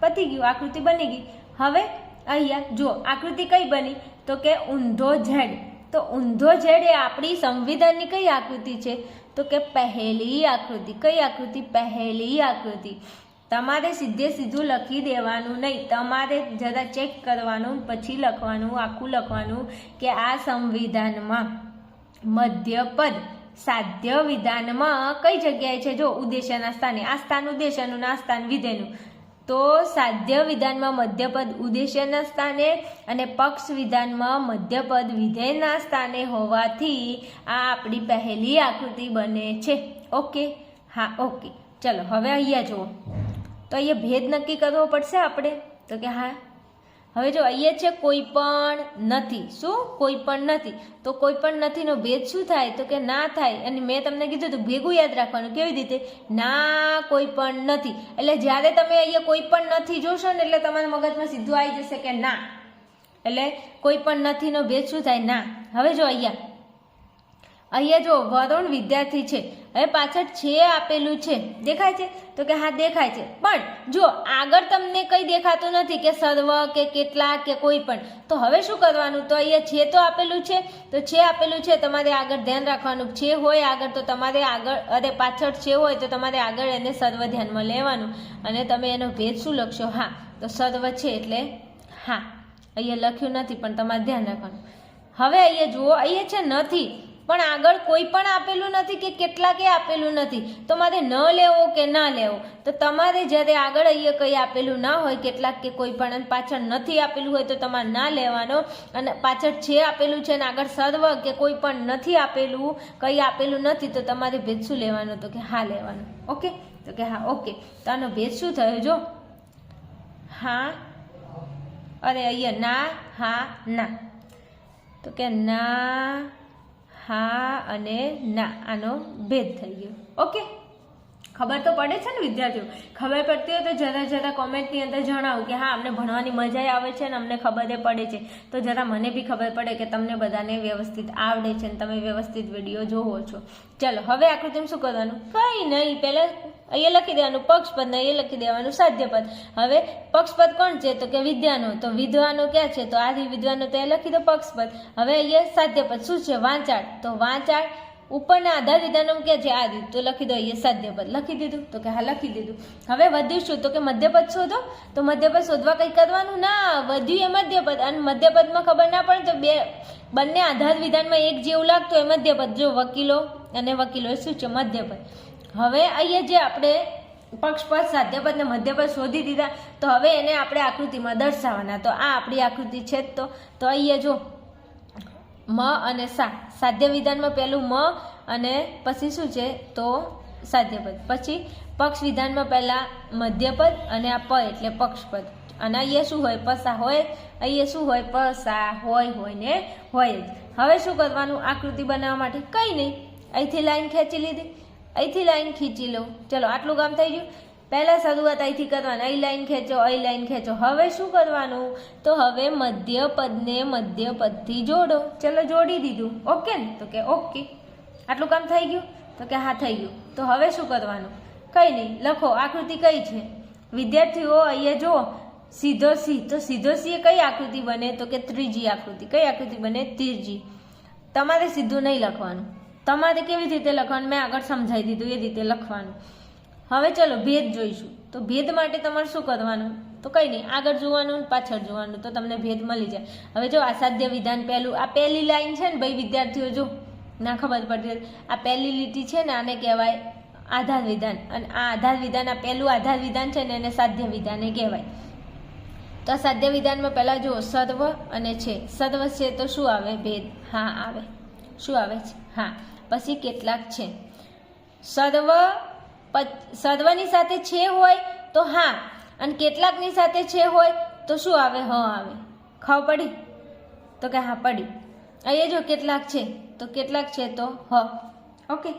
પતી ગયું, આકૃતિ બની ગઈ. હવે અહીંયા જો આકૃતિ કઈ બની? તો કે ઊંધો ઝેડ. તો તો ઊંધો ઝેડ એ આપણી સંવિધાનની કઈ આકૃતિ છે? તો કે પહેલી આકૃતિ. કઈ આકૃતિ? પહેલી આકૃતિ. તમારે સીધે સીધું લખી દેવાનું નહીં, તમારે જરા ચેક કરવાનું, પછી લખવાનું, આખું લખવાનું કે આ સંવિધાનમાં મધ્યપદ સાધ્ય વિધાનમાં કઈ જગ્યાએ છે? જો ઉદ્દેશ્યના સ્થાને, આ સ્થાન ઉદ્દેશ્યનું ને આ સ્થાન વિધેયનું. તો સાધ્ય વિધાનમાં મધ્યપદ ઉદ્દેશ્યના સ્થાને અને પક્ષ વિધાનમાં મધ્યપદ વિધેયના સ્થાને હોવાથી આ આપણી પહેલી આકૃતિ બને છે. ઓકે? હા, ઓકે. ચલો હવે અહીંયા જુઓ. તો અહીંયા ભેદ નક્કી કરવો પડશે આપણે. તો કે હા, હવે જો અહીંયા છે કોઈ પણ નથી. શું? કોઈ પણ નથી. તો કોઈ પણ નથીનો ભેદ શું થાય? તો કે ના થાય. અને મેં તમને કીધું તો ભેગું યાદ રાખવાનું. કેવી રીતે? ના કોઈ પણ નથી. એટલે જ્યારે તમે અહીંયા કોઈ પણ નથી જોશો ને એટલે તમારા મગજમાં સીધું આવી જશે કે ના. એટલે કોઈ પણ નથીનો ભેદ શું થાય? ના. હવે જો અહીંયા જો વરુણ વિદ્યાર્થી છે. હવે પાછળ છે આપેલું છે, દેખાય છે? તો કે હા દેખાય છે. પણ જો આગળ તમને કંઈ દેખાતું નથી કે સર્વ કે કેટલાક કે કોઈ પણ. તો હવે શું કરવાનું? તો અહીંયા છે તો આપેલું છે, તો છે આપેલું છે, તમારે આગળ ધ્યાન રાખવાનું. છે હોય આગળ તો તમારે આગળ, અરે પાછળ છે હોય તો તમારે આગળ એને સર્વ ધ્યાનમાં લેવાનું. અને તમે એનો ભેદ શું લખશો? હા. તો સર્વ છે એટલે હા. અહીંયા લખ્યું નથી પણ તમારે ધ્યાન રાખવાનું. હવે અહીંયા જુઓ, અહીંયા છે નથી, પણ આગળ કોઈ પણ આપેલું નથી કે કેટલાકે આપેલું નથી. તો મારે ન લેવો કે ના લેવો? તો તમારે જ્યારે આગળ અહીંયા કંઈ આપેલું ના હોય, કેટલાક કે કોઈ પણ, અને પાછળ નથી આપેલું હોય તો તમારે ના લેવાનો. અને પાછળ છે આપેલું છે અને આગળ સર્વ કે કોઈ પણ નથી આપેલું, કંઈ આપેલું નથી, તો તમારે ભેદ શું લેવાનો? તો કે હા લેવાનો. ઓકે? તો કે હા, ઓકે. તો આનો ભેદ શું થયો? જો હા, અરે અહીંયા ના, હા, ના. તો કે ના, હા અને ના, આનો ભેદ થઈ ગયો. ઓકે? ખબર તો પડે છે ને વિદ્યાર્થીઓ? ખબર પડતી હોય તો જરા કોમેન્ટની અંદર જણાવો કે હા અમને ભણવાની મજા આવે છે ને અમને ખબર પડે છે. તો જરા મને બી ખબર પડે કે તમને બધાને વ્યવસ્થિત આવડે છે ને તમે વ્યવસ્થિત વિડીયો જોવો છો. ચલો હવે આકૃતિમાં શું કરવાનું? કંઈ નહીં. પહેલાં અહીંયા લખી દેવાનું પક્ષપદ ને અહીંયા લખી દેવાનું સાધ્યપદ. હવે પક્ષપદ કોણ છે? તો કે વિદ્યાનો. તો વિદ્વાનો ક્યાં છે? તો આદિ વિદ્વાનો તો લખી દો પક્ષપદ. હવે અહીંયા સાધ્યપદ શું છે? વાંચાળ. તો વાંચાળ ઉપરના આધાર વિધાનમાં ક્યાં છે? આદિ. તો લખી દો અહીંયા સાધ્યપદ. લખી દીધું? તો કે હા લખી દીધું. હવે વધ્યું શું? તો કે મધ્યપદ શોધો. તો મધ્યપદ શોધવા કંઈ કરવાનું ના, વધ્યું એ મધ્યપદ. અને મધ્યપદમાં ખબર ના પડે તો બંને આધાર વિધાનમાં એક જેવું લાગતું હોય મધ્યપદ. જો વકીલો અને વકીલો એ શું છે? મધ્યપદ. હવે અહીંયા જે આપણે પક્ષપદ સાધ્યપદ ને મધ્યપદ શોધી દીધા, તો હવે એને આપણે આકૃતિમાં દર્શાવવાના. તો આ આપણી આકૃતિ છે જ. તો અહીંયા જો મ અને સા, સાધ્ય વિધાનમાં પહેલું મ અને પછી શું છે? તો સાધ્યપદ. પછી પક્ષ વિધાનમાં પહેલાં મધ્યપદ અને આ પ એટલે પક્ષપદ. અને અહીંયા શું હોય? પસા હોય. અહીંયા શું હોય? પસા હોય ને હોય જ. હવે શું કરવાનું આકૃતિ બનાવવા માટે? કંઈ નહીં. અહીંથી લાઈન ખેંચી લીધી, અહીંથી લાઈન ખીંચી લો. ચલો આટલું કામ થઈ ગયું. પહેલાં શરૂઆત અહીંથી કરવાની. અહીં લાઈન ખેંચો, અહીં લાઈન ખેંચો. હવે શું કરવાનું? તો હવે મધ્યપદને મધ્યપદથી જોડો. ચલો જોડી દીધું. ઓકે ને? તો કે ઓકે. આટલું કામ થઈ ગયું? તો કે હા થઈ ગયું. તો હવે શું કરવાનું? કંઈ નહીં. લખો આકૃતિ કઈ છે? વિદ્યાર્થીઓ અહીંયા જુઓ, સીધો સી. તો સીધો સી એ કઈ આકૃતિ બને? તો કે ત્રીજી આકૃતિ. કઈ આકૃતિ બને? ત્રીજી. તમારે સીધું નહીં લખવાનું. તમારે કેવી રીતે લખવાનું મેં આગળ સમજાવી દીધું, એ રીતે લખવાનું. હવે ચલો ભેદ જોઈશું. તો ભેદ માટે તમારે શું કરવાનું? તો કંઈ નહીં, આગળ જોવાનું પાછળ જોવાનું, તો તમને ભેદ મળી જાય. હવે જો અસાધ્ય વિધાન પહેલું, આ પહેલી લાઈન છે ને ભાઈ વિદ્યાર્થીઓ, જો ના ખબર પડતી, આ પહેલી લીટી છે ને આને કહેવાય આધાર વિધાન. અને આ આધાર વિધાન, આ પહેલું આધાર વિધાન છે ને એને સાધ્ય વિધાને કહેવાય. તો આ સાધ્ય વિધાનમાં પહેલાં જુઓ સર્વ અને છે. સર્વ છે તો શું આવે? ભેદ. હા આવે. શું આવે છે? હા. પછી કેટલાક છે. સર્વની સાથે છે હોય તો હા, અને કેટલાકની સાથે છે હોય તો શું આવે? હ આવે. ખબર પડી? તો કે હા પડી. અહીંયા જો કેટલાક છે તો કેટલાક છે તો હ. ઓકે?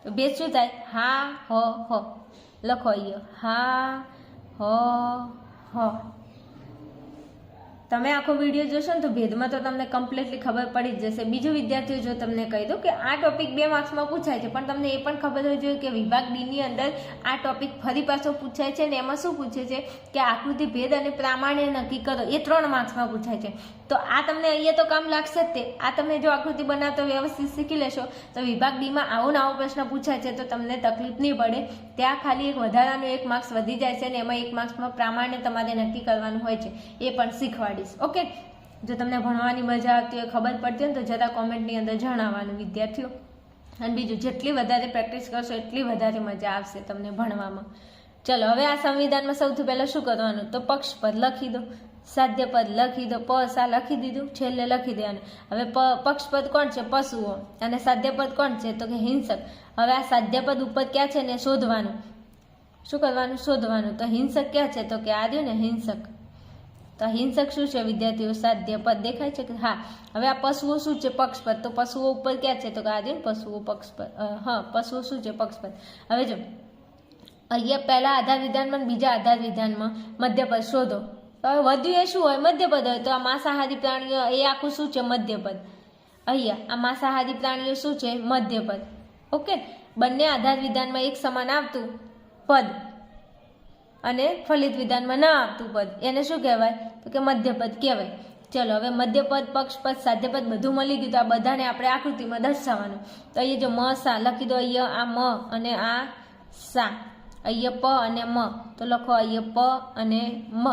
તો ભેદ શું થાય? હા હ. લખો અહીંયા હા હ. તમે આખો વિડીયો જોશો ને તો ભેદમાં તો તમને કમ્પ્લીટલી ખબર પડી જ જશે. બીજું વિદ્યાર્થીઓ જો તમને કહી દઉં કે આ ટોપિક 2 માર્ક્સમાં પૂછાય છે, પણ તમને એ પણ ખબર હોવી જોઈએ કે વિભાગ ડી ની અંદર આ ટોપિક ફરી પાછો પૂછાય છે ને એમાં શું પૂછે છે કે આકૃતિ ભેદ અને પ્રામાણ્ય નક્કી કરો, એ 3 માર્ક્સમાં પૂછાય છે. તો આ તમને અહીંયા તો કામ લાગશે જ તે. આ તમે જો આકૃતિ બનાવતો વ્યવસ્થિત શીખી લેશો તો વિભાગ ડીમાં આવો નવો પ્રશ્ન પૂછાય છે તો તમને તકલીફ નહીં પડે. ત્યાં ખાલી એક વધારાનું 1 માર્ક્સ વધી જાય છે ને એમાં 1 માર્ક્સમાં પ્રામાણ્ય તમારે નક્કી કરવાનું હોય છે, એ પણ શીખવાડીશ. ઓકે, જો તમને ભણવાની મજા આવતી હોય, ખબર પડતી હોય તો જરા કોમેન્ટની અંદર જણાવવાનું વિદ્યાર્થીઓ. અને બીજું, જેટલી વધારે પ્રેક્ટિસ કરશો એટલી વધારે મજા આવશે તમને ભણવામાં. ચલો, હવે આ સંવિધાનમાં સૌથી પહેલાં શું કરવાનું તો પક્ષપદ લખી દો, સાધ્યપદ લખી દો, પસા લખી દીધું, છેલ્લે લખી દેવાનું. હવે પક્ષપદ કોણ છે? પશુઓ. અને સાધ્યપદ કોણ છે? તો કે હિંસક. હવે આ સાધ્યપદ ઉપર ક્યાં છે ને શોધવાનું. શું કરવાનું? શોધવાનું. તો હિંસક ક્યાં છે? તો કે આ રહ્યું ને હિંસક. તો હિંસક શું છે વિદ્યાર્થીઓ? સાધ્યપદ. દેખાય છે કે હા. હવે આ પશુઓ શું છે? પક્ષપદ. તો પશુઓ ઉપર ક્યાં છે? તો કે આ રહ્યું ને પશુઓ પક્ષપદ. હા, પશુઓ શું છે? પક્ષપદ. હવે જો અહીંયા પહેલા આધાર વિધાનમાં બીજા આધાર વિધાનમાં મધ્યપદ શોધો. હવે વધ્યું એ શું હોય? મધ્યપદ હોય. તો આ માંસાહારી પ્રાણીઓ એ આખું શું છે? મધ્યપદ. અહીંયા આ માંસાહારી પ્રાણીઓ શું છે? મધ્યપદ. ઓકે, બંને આધાર વિધાનમાં એક સમાન આવતું પદ અને ફલિત વિધાનમાં ના આવતું પદ એને શું કહેવાય? તો કે મધ્યપદ કહેવાય. ચલો, હવે મધ્યપદ, પક્ષપદ, સાધ્યપદ બધું મળી ગયું. તો આ બધાને આપણે આકૃતિમાં દર્શાવવાનું. તો અહીંયા જો મ સા લખી દો. અહીંયા આ મ અને આ સા. અહીંયા પ અને મ. તો લખો અહીંયા પ અને મ.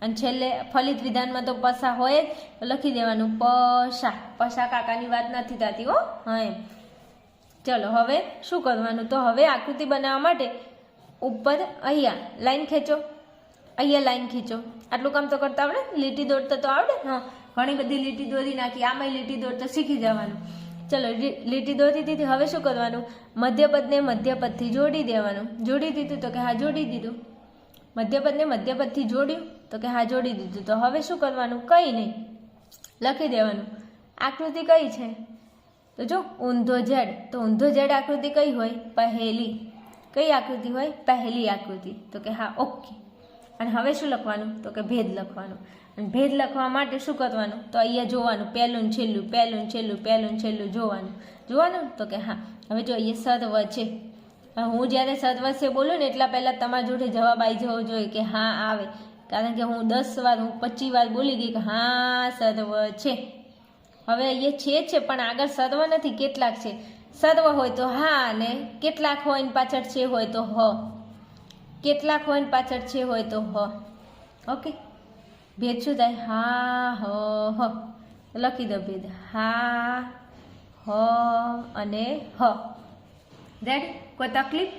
અને છેલ્લે ફલિત વિધાનમાં તો પસા હોય તો લખી દેવાનું પશા. પશા કાકાની વાત નથી થતી હો. હા એમ. ચલો, હવે શું કરવાનું? તો હવે આકૃતિ બનાવવા માટે ઉપર અહીંયા લાઈન ખેંચો, અહીંયા લાઈન ખીંચો. આટલું કામ તો કરતા આવડે? લીટી દોરતા તો આવડે? હા, ઘણી બધી લીટી દોરી નાખી. આમાં લીટી દોરતા શીખી જવાનું. ચલો, લીટી દોરી દીધી. હવે શું કરવાનું? મધ્યપદને મધ્યપદથી જોડી દેવાનું. જોડી દીધું તો કે હા જોડી દીધું. મધ્યપદને મધ્યપદથી જોડ્યું તો કે હા જોડી દીધું. તો હવે શું કરવાનું? કંઈ નહીં, લખી દેવાનું. આકૃતિ કઈ છે? તો જો ઊંધો ઝેડ. તો ઊંધો ઝેડ આકૃતિ કઈ હોય? પહેલી. કઈ આકૃતિ હોય? પહેલી આકૃતિ. તો કે હા ઓકે. અને હવે શું લખવાનું? તો કે ભેદ લખવાનું. અને ભેદ લખવા માટે શું કરવાનું? તો અહીંયા જોવાનું, પહેલું ને છેલ્લું, પહેલું ને છેલ્લું, પહેલું ને છેલ્લું જોવાનું. જોવાનું તો કે હા. હવે જો અહીંયા સર્વ છે. હું જ્યારે સર્વ છે બોલું ને એટલા પહેલાં તમારા જોડે જવાબ આવી જવો જોઈએ કે હા આવે. કારણ કે હું 10 વાર, હું 25 વાર બોલી ગઈ કે હા સર્વ છે. હવે અહીંયા છે પણ આગળ સર્વ નથી, કેટલાક છે. સર્વ હોય તો હા, અને કેટલાક હોય ને પાછળ છે હોય તો હ. કેટલાક હોય ને પાછળ છે હોય તો હ. ઓકે, ભેદ શું થાય? હા હ. લખી દો ભેદ. હા હ અને હ. રેડી? કોઈ તકલીફ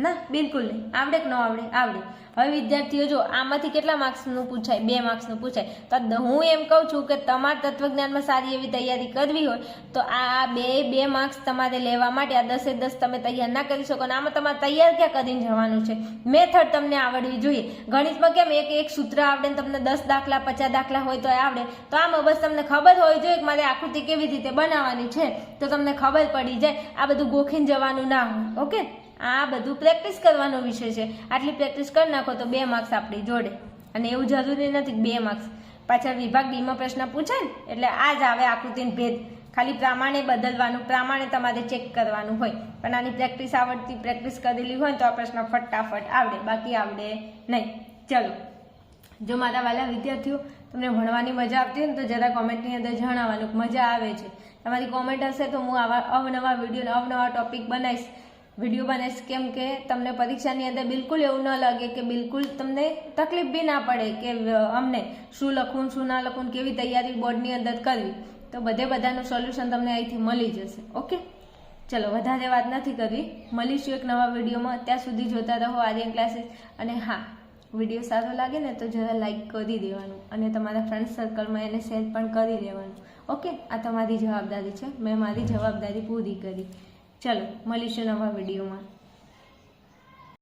ના? બિલકુલ નહીં. આવડે કે ન આવડે? આવડે. હવે વિદ્યાર્થીઓ જો આમાંથી કેટલા માર્ક્સનું પૂછાય? 2 માર્ક્સનું પૂછાય. તો હું એમ કહું છું કે તમારે તત્વજ્ઞાનમાં સારી એવી તૈયારી કરવી હોય તો આ બે માર્ક્સ તમારે લેવા માટે આ 10 એ 10 તમે તૈયાર ના કરી શકો. અને આમાં તમારે તૈયાર ક્યાં કરીને જવાનું છે? મેથડ તમને આવડવી જોઈએ. ગણિતમાં કેમ એક સૂત્ર આવડે ને તમને 10 દાખલા 50 દાખલા હોય તો આવડે. તો આમાં બસ તમને ખબર હોવી જોઈએ કે મારે આકૃતિ કેવી રીતે બનાવવાની છે. તો તમને ખબર પડી જાય. આ બધું ગોખીને જવાનું ના હોય. ઓકે, આ બધું પ્રેક્ટિસ કરવાનો વિષય છે. આટલી પ્રેક્ટિસ કરી નાખો તો 2 માર્ક્સ આપણી જોડે. અને એવું જરૂરી નથી 2 માર્ક્સ. પાછળ વિભાગ ડીમાં પ્રશ્ન પૂછાય ને એટલે આ જ આવે આકૃતિનો ભેદ. ખાલી પ્રમાણે બદલવાનું, પ્રમાણે તમારે ચેક કરવાનું હોય. પણ આની પ્રેક્ટિસ કરેલી હોય તો આ પ્રશ્ન ફટાફટ આવડે, બાકી આવડે નહીં. ચલો, જો મારા વાલા વિદ્યાર્થીઓ તમને ભણવાની મજા આવતી હોય ને તો જરા કોમેન્ટની અંદર જણાવવાનું મજા આવે છે. તમારી કોમેન્ટ હશે તો હું આવા અવનવા વિડીયો, અવનવા ટોપિક બનાવીશ. કેમ કે તમને પરીક્ષાની અંદર બિલકુલ એવું ન લાગે કે બિલકુલ તમને તકલીફ બી ના પડે કે અમને શું લખવું શું ના લખવું, કેવી તૈયારી બોર્ડની અંદર કરવી. તો બધાનું સોલ્યુશન તમને અહીંથી મળી જશે. ઓકે, ચલો વધારે વાત નથી કરવી. મળીશું એક નવા વિડીયોમાં. ત્યાં સુધી જોતા રહો આર્યન ક્લાસીસ. અને હા, વિડીયો સારો લાગે ને તો જરા લાઈક કરી દેવાનું અને તમારા ફ્રેન્ડ સર્કલમાં એને શેર પણ કરી દેવાનું. ઓકે, આ તમારી જવાબદારી છે. મેં મારી જવાબદારી પૂરી કરી. ચલો મળીશું નવા વિડીયોમાં.